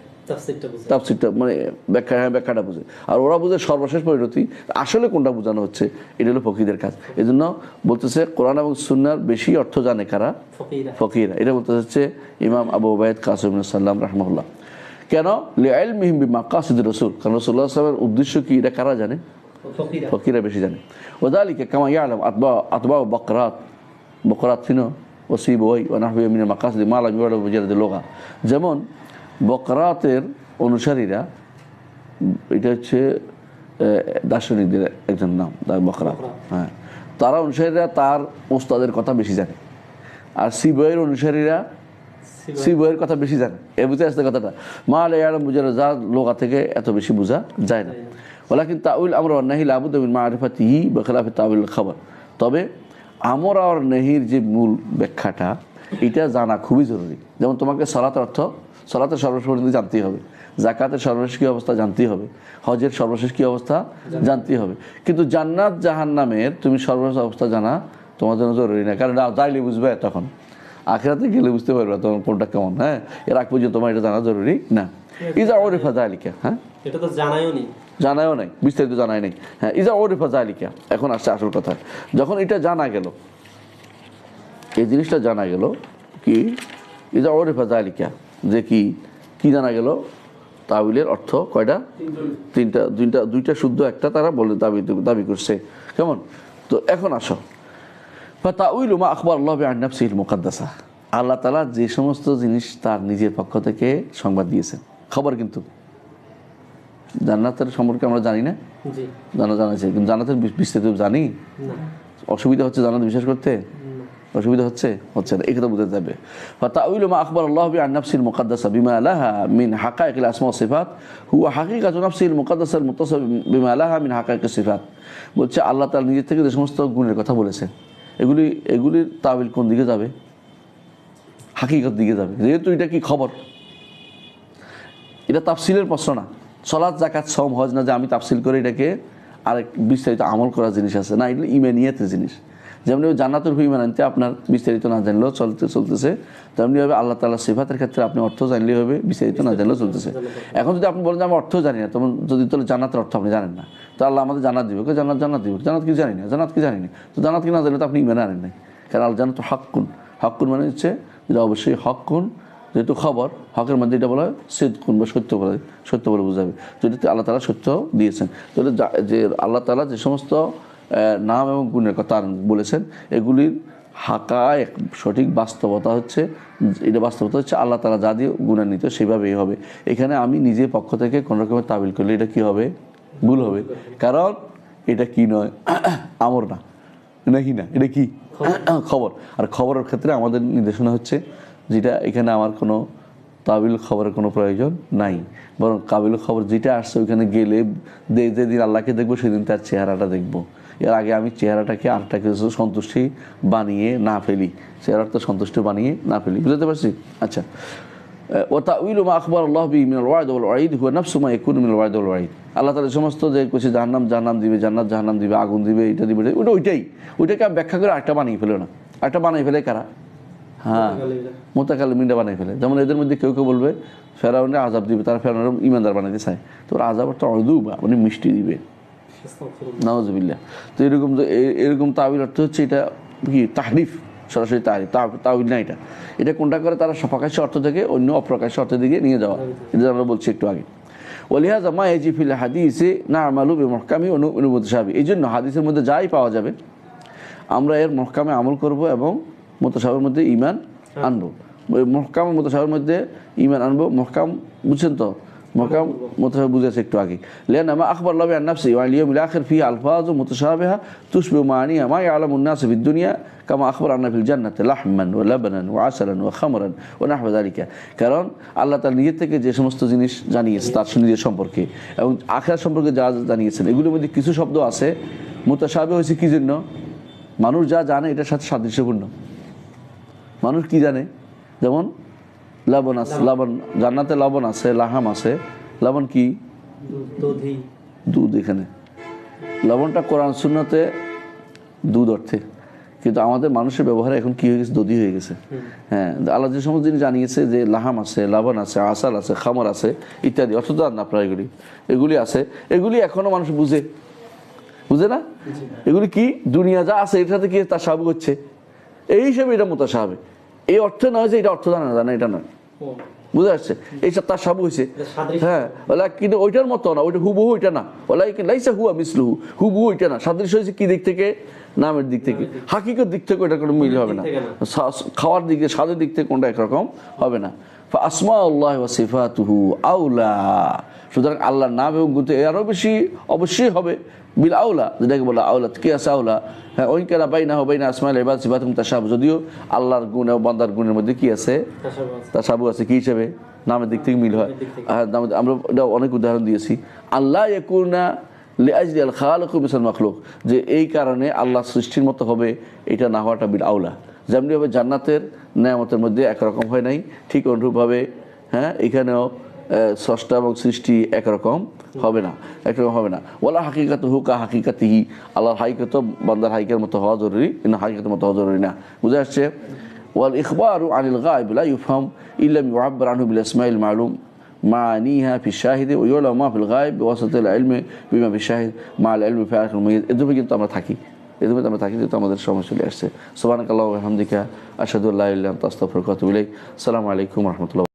তাফসীরটা মানে ব্যাখ্যাটা বুঝে। আর ওরা বুঝে সর্বশেষ পরিণতি, আসলে কোনটা বোঝানো হচ্ছে, এটা হলো ফকিরদের কাজ। এই জন্য বলতেছে কোরআন এবং সুন্নাহর বেশি অর্থ জানে কারা? ফকিরা। এটা বলতে হচ্ছে ইমাম আবু উবাইদ কাসিম ইবনে সাল্লাম রাহমাহুল্লাহ। কেন? লিইলমিহিম বিমাকাসিদ রাসূল, কারণ রাসূলুল্লাহ সাল্লাল্লাহু আলাইহি ওয়াসাল্লামের উদ্দেশ্য কি এটা কারা জানে? ফকিরা বেশি জানে। ওয়াযালিকা কামা ইয়ালাম আতবা বকরাত সিনো ওসিবওয়াই ওয়া নাহওয়ি মিনাল মাকাসিদ মা লা ইউরাদু বিজারিল লুগা। যেমন বকরাতের অনুসারীরা, এটা হচ্ছে দার্শনিকদের একজন নাম, বকরাত। হ্যাঁ, তারা অনুসারীরা তার ওস্তাদের কথা বেশি জানে, আর সিবইয়ের অনুসারীরা সিবইয়ের কথা বেশি জানে। এ বুঝে আসতে কথাটা, মা লা ইয়ালাম বুঝার যা লোগা থেকে এত বেশি বোঝা যায় না। ওয়ালাকিন তাউইল আমর ওয়া নাহি লাবুদ্দা মিন মারিফাতিহি বিখিলাফি তাউইল খাবার। তবে আমর আর নাহির যে মূল ব্যাখ্যাটা, এটা জানা খুবই জরুরি। যেমন তোমাকে সালাতের অর্থ, সালাতের সর্বশেষ পর্যন্ত জানতেই হবে, জাকাতের সর্বশেষ কী অবস্থা জানতেই হবে, হজের সর্বশেষ কী অবস্থা জানতেই হবে। কিন্তু জান্নাত জাহান্নামের তুমি সর্বশেষ অবস্থা জানা তোমার জন্য জরুরি না, কারণ যাইলে বুঝবে, তখন আখিরাতে গেলে বুঝতে পারবে তখন কোনটা কেমন। হ্যাঁ, এর আগ পর্যন্ত তোমার এটা জানা জরুরি না। ইজা ওরিফা যালিকা, হ্যাঁ এটা তো জানায়ও নাই, বিস্তারিত জানাই নাই। হ্যাঁ, ইজা ওরিফা যালিকা, এখন আসছে আসল কথা। যখন এটা জানা গেল, এই জিনিসটা জানা গেল কি, ইজা ওরিফা যালিকা, যে কি জানা গেল? তাউইলের অর্থ কয়টা? দুইটা শুদ্ধ, একটা তারা বলে দাবি করছে। কেমন? তো এখন আসো ফাতাউইলু মা আখবারাল্লাহু বিআন নাফসিহিল মুকাদ্দাসা, আল্লাহ তাআলা যে সমস্ত জিনিস তার নিজের পক্ষ থেকে সংবাদ দিয়েছেন, খবর কিন্তু জান্নাতের সম্পর্কে আমরা জানি না, জি জানা আছে, কিন্তু জান্নাতের বিস্তারিত জানি। না অসুবিধা হচ্ছে জান্নাত বিশ্বাস করতে, অসুবিধা হচ্ছে না, এই কথা বুঝতে যাবে। ফাতাউইলু মা আখবারাল্লাহু বিআন নাফসিহিল মুকাদ্দাসা বিমা লাহা মিন হাকাইকিল আসমা ওয়াস সিফাত হুয়া হাকিকাতু নাফসিহিল মুকাদ্দাসাল মুত্তাসিফ বিমা লাহা মিন হাকাইকিস সিফাত। বলছে আল্লাহ তাআলা নিজের থেকে যে সমস্ত গুণের কথা বলেছেন, এগুলির তাবিল কোন দিকে যাবে? হাকিকত দিকে যাবে, যেহেতু এটা কি খবর, এটা তাফসিলের প্রশ্ন না। সালাত যাকাত সাওম হজ না যে আমি তাফসিল করে এটাকে আরেক বিস্তারিত আমল করার জিনিস আছে না, এটা ইমানিয়াতের জিনিস। যেমনি জান্নাতুল ইমান আনতে আপনার বিস্তারিত না জানলেও চলতেছে, তেমনিভাবে আল্লাহ তাআলার সিফাতের ক্ষেত্রে আপনি অর্থ জানলেই হবে, বিস্তারিত না জানলেও চলতেছে। এখন যদি আপনি বলেন যে আমি অর্থ জানি না, তখন যদি তাহলে জান্নাতের অর্থ আপনি জানেন না, তো আল্লাহ আমাদের জান্নাত দিবে, জান্নাত দিবে, জান্নাত কি জানি না, তো জান্নাত কি না জানলে তো আপনি ইমানে আনেন নাই। কারণ আল্লাহ জান্নাত হক্কুন মানে হচ্ছে যেটা অবশ্যই হক্কুন, যেহেতু খবর, হকের মধ্যে এটা বলা হয় সিদকুন বা সত্য বলে বোঝাবে, যেটা আল্লাহ তাআলা সত্য দিয়েছেন। তো যে আল্লাহ তাআলা যে সমস্ত নাম এবং গুণের কথা বলেছেন, এগুলির হাকায়েক সঠিক বাস্তবতা হচ্ছে, এটা বাস্তবতা হচ্ছে আল্লাহ তাআলা যা দিয়ে গুণান্বিত সেভাবেই হবে। এখানে আমি নিজের পক্ষ থেকে কোনো রকমের তাবিল করলে এটা কি হবে? ভুল হবে। কারণ এটা কি নয়, আমর না, নাকি না, এটা কি খবর। আর খবরের ক্ষেত্রে আমাদের নির্দেশনা হচ্ছে যেটা এখানে আমার কোনো তাবিল খবরের কোনো প্রয়োজন নাই, বরং কাবিল খবর যেটা আসছে ওইখানে গেলে যেদিন আল্লাহকে দেখবো সেদিন তার চেহারাটা দেখবো। এর আগে আমি চেহারাটাকে আরেকটা কিছু সন্তুষ্টি বানিয়ে না ফেলি, চেহারাটা সন্তুষ্টি বানিয়ে না ফেলি, বুঝতে পারছি? আচ্ছা, ওয়াতাউইলু মা আখবারাল্লাহু বিহি মিনাল ওয়া'দ ওয়াল ওয়াঈদ হুয়া নাফসু মা ইয়াকুনু মিনাল ওয়া'দ ওয়াল ওয়াঈদ। আল্লাহ তাআলা সমস্ত যে কইছে জাহান্নাম দিবে, জান্নাত জাহান্নাম দিবে, আগুন দিবে, এটা দিবে, ওইটাকে আমি ব্যাখ্যা করে আরেকটা বানিয়ে ফেলে না। একটা বানিয়ে ফেলে কারা? হ্যাঁ, মুতাকাল্লিমিনরা বানিয়ে ফেলে। যেমন এদের মধ্যে কেউ বলবে ফেরাউনে আযাব দিবে, তারা ফেরাউনের ইমানদার বানাইতে চায়, তো আযাব একটা উযুবা মানে মিষ্টি দিবে, নাউযুবিল্লাহ। তো এরকম তাবিল অর্থ হচ্ছে এটা কি তাহরিফ, সরাসরি তাবিল না। এটা কোনটা করে তারা প্রকাশ্য অর্থ থেকে অন্য অপ্রকাশ্য অর্থের দিকে নিয়ে যাওয়া, এটা আমরা বলছি একটু আগে। ওয়ালিহাযা মা ইয়াজি ফিল হাদিসে না'মালু বিমুহকামি ওয়া নু'মিনু বিমুতাশাবিহ। এই জন্য হাদিসের মধ্যে যাই পাওয়া যাবে আমরা এর মুহকামে আমল করব এবং মুতাশাবিহের মধ্যে ঈমান আনবো। মুহকাম মুতাশাবিহের মধ্যে ঈমান আনবো। মুহকাম বুঝছেন তো? মুহকাম মুতাশাবিহ বুঝেছে একটু আগে। লিআন্না মা আখবারাল্লাহু বিআন নাফসিহি ওয়া আল-ইয়াউমিল আখির ফিহি আলফাযু মুতাশাবিহা তুশবিহু মাআনিহা মা ইয়া'লামু আন-নাস ফিদ-দুনিয়া কামা আখবারা আন্না ফিল জান্নাতি লাহমান ওয়া লাবানান ওয়া আসালান ওয়া খামরান ওয়া নাহওয়া যালিকা। কারণ আল্লাহ তাআলা নিজের থেকে যে সমস্ত জিনিস জানিয়েছে তার নিজের সম্পর্কে এবং আখিরাত সম্পর্কে যা জানিয়েছেন, এগুলোর মধ্যে কিছু শব্দ আছে মুতাশাবিহ হয়েছে কি জন্য? মানুষ যা জানে এটার সাথে সাদৃশ্যপূর্ণ। মানুষ কি জানে? যেমন লবণ আছে, লবণ জান্নাতে লবণ আছে, লাহাম আছে। লবণ কি? দুধ। এখানে লবণটা কোরআন সুন্নতে দুধ অর্থে, কিন্তু আমাদের মানুষের ব্যবহারে এখন কি হয়ে গেছে? দধি হয়ে গেছে। হ্যাঁ, আল্লাহ যে সমস্ত জিনিস জানিয়েছে যে লাহাম আছে, লবণ আছে, আসাল আছে, খামর আছে ইত্যাদি, অর্থ জান না আপনারা এগুলি আছে, এগুলি এখনো মানুষ বুঝে না। এগুলি কি দুনিয়া যা আছে এর সাথে কি তার সাবেক হচ্ছে, এই হিসেবে এটা মুতাশাবিহ। এই অর্থে নয় যে এটা অর্থ জানে না, এটা নয়, বুঝে আসছে? এইসব তার সাবেক হয়েছে। হ্যাঁ, কিন্তু ওইটার মতো না, ওইটা হুবহু ওইটা না, লাইসা হুয়া মিসলুহু, হুবহু ওইটা না। সাদৃশ্য হয়েছে কি দিক থেকে? নামের দিক থেকে। হাকিকত দিক থেকে ওইটা কোনো মিল হবে না। খাওয়ার দিক থেকে, স্বাদের দিক থেকে কোনটা একরকম হবে না। আসমাউল্লাহি ওয়া সিফাতুহু আউলা। সুতরাং আল্লাহর নাম এবং গুণ আরও বেশি অবশ্যই হবে বিল আউলা, যেটাকে বলা আউলা। কি আছে আউলা? হ্যাঁ, ওই কেনা বাইনা বাইনা আসমাউল ইবাদ সিফাতুহুম তাশাবুহ। যদিও আল্লাহর গুণ এবং বান্দার গুণের মধ্যে কি আছে? তাশাবুহ আছে। কি হিসেবে? নামের দিক থেকে মিল হয়। আমরা এটা অনেক উদাহরণ দিয়েছি। আল্লাহ ইয়াকুনা লিআজলি আল খালিকু মিসাল মাখলুক, যে এই কারণে আল্লাহ সৃষ্টির মতো হবে, এটা না হওয়াটা বিল আউলা। যেমনিভাবে জান্নাতের নেয়ামতের মধ্যে একরকম হয় নাই, ঠিক অনুরূপভাবে হ্যাঁ এখানেও স্রষ্টা এবং সৃষ্টি একরকম হবে না। ওয়ালা হাকিকাতুহু কা হাকিকাতিহি। আল্লাহর হাকিকত বান্দার হাকিকাতের মতো হওয়া জরুরি, কিন্তু হাকিকাতের মতো হওয়া জরুরি না। বুঝে আসছে? ওয়াল ইখবারু আনিল গায়ব লা ইউফহাম ইল্লা ইউআব্বার আনহু বিল আসমাইল মালুম মাআনিহা ফি শাহিদ ওয়া ইউলামু মা ফিল গায়ব বিওয়াসিতাতিল ইলমি বিমা ফি শাহিদ মা'আল ইলমি ফি আখিল মুইয়্যিদ। এভাবে কিন্তু আমরা থাকি, যেহেতু আমাদের সময় চলে আসছে। সুবহানাকাল্লাহু ওয়া বিহামদিকা আশহাদু আল্লা ইলাহা ইল্লা আনতা আস্তাগফিরুকা ওয়া আতুবু ইলাইক। আসসালামু আলাইকুম ওয়া রাহমাতুল্লাহ।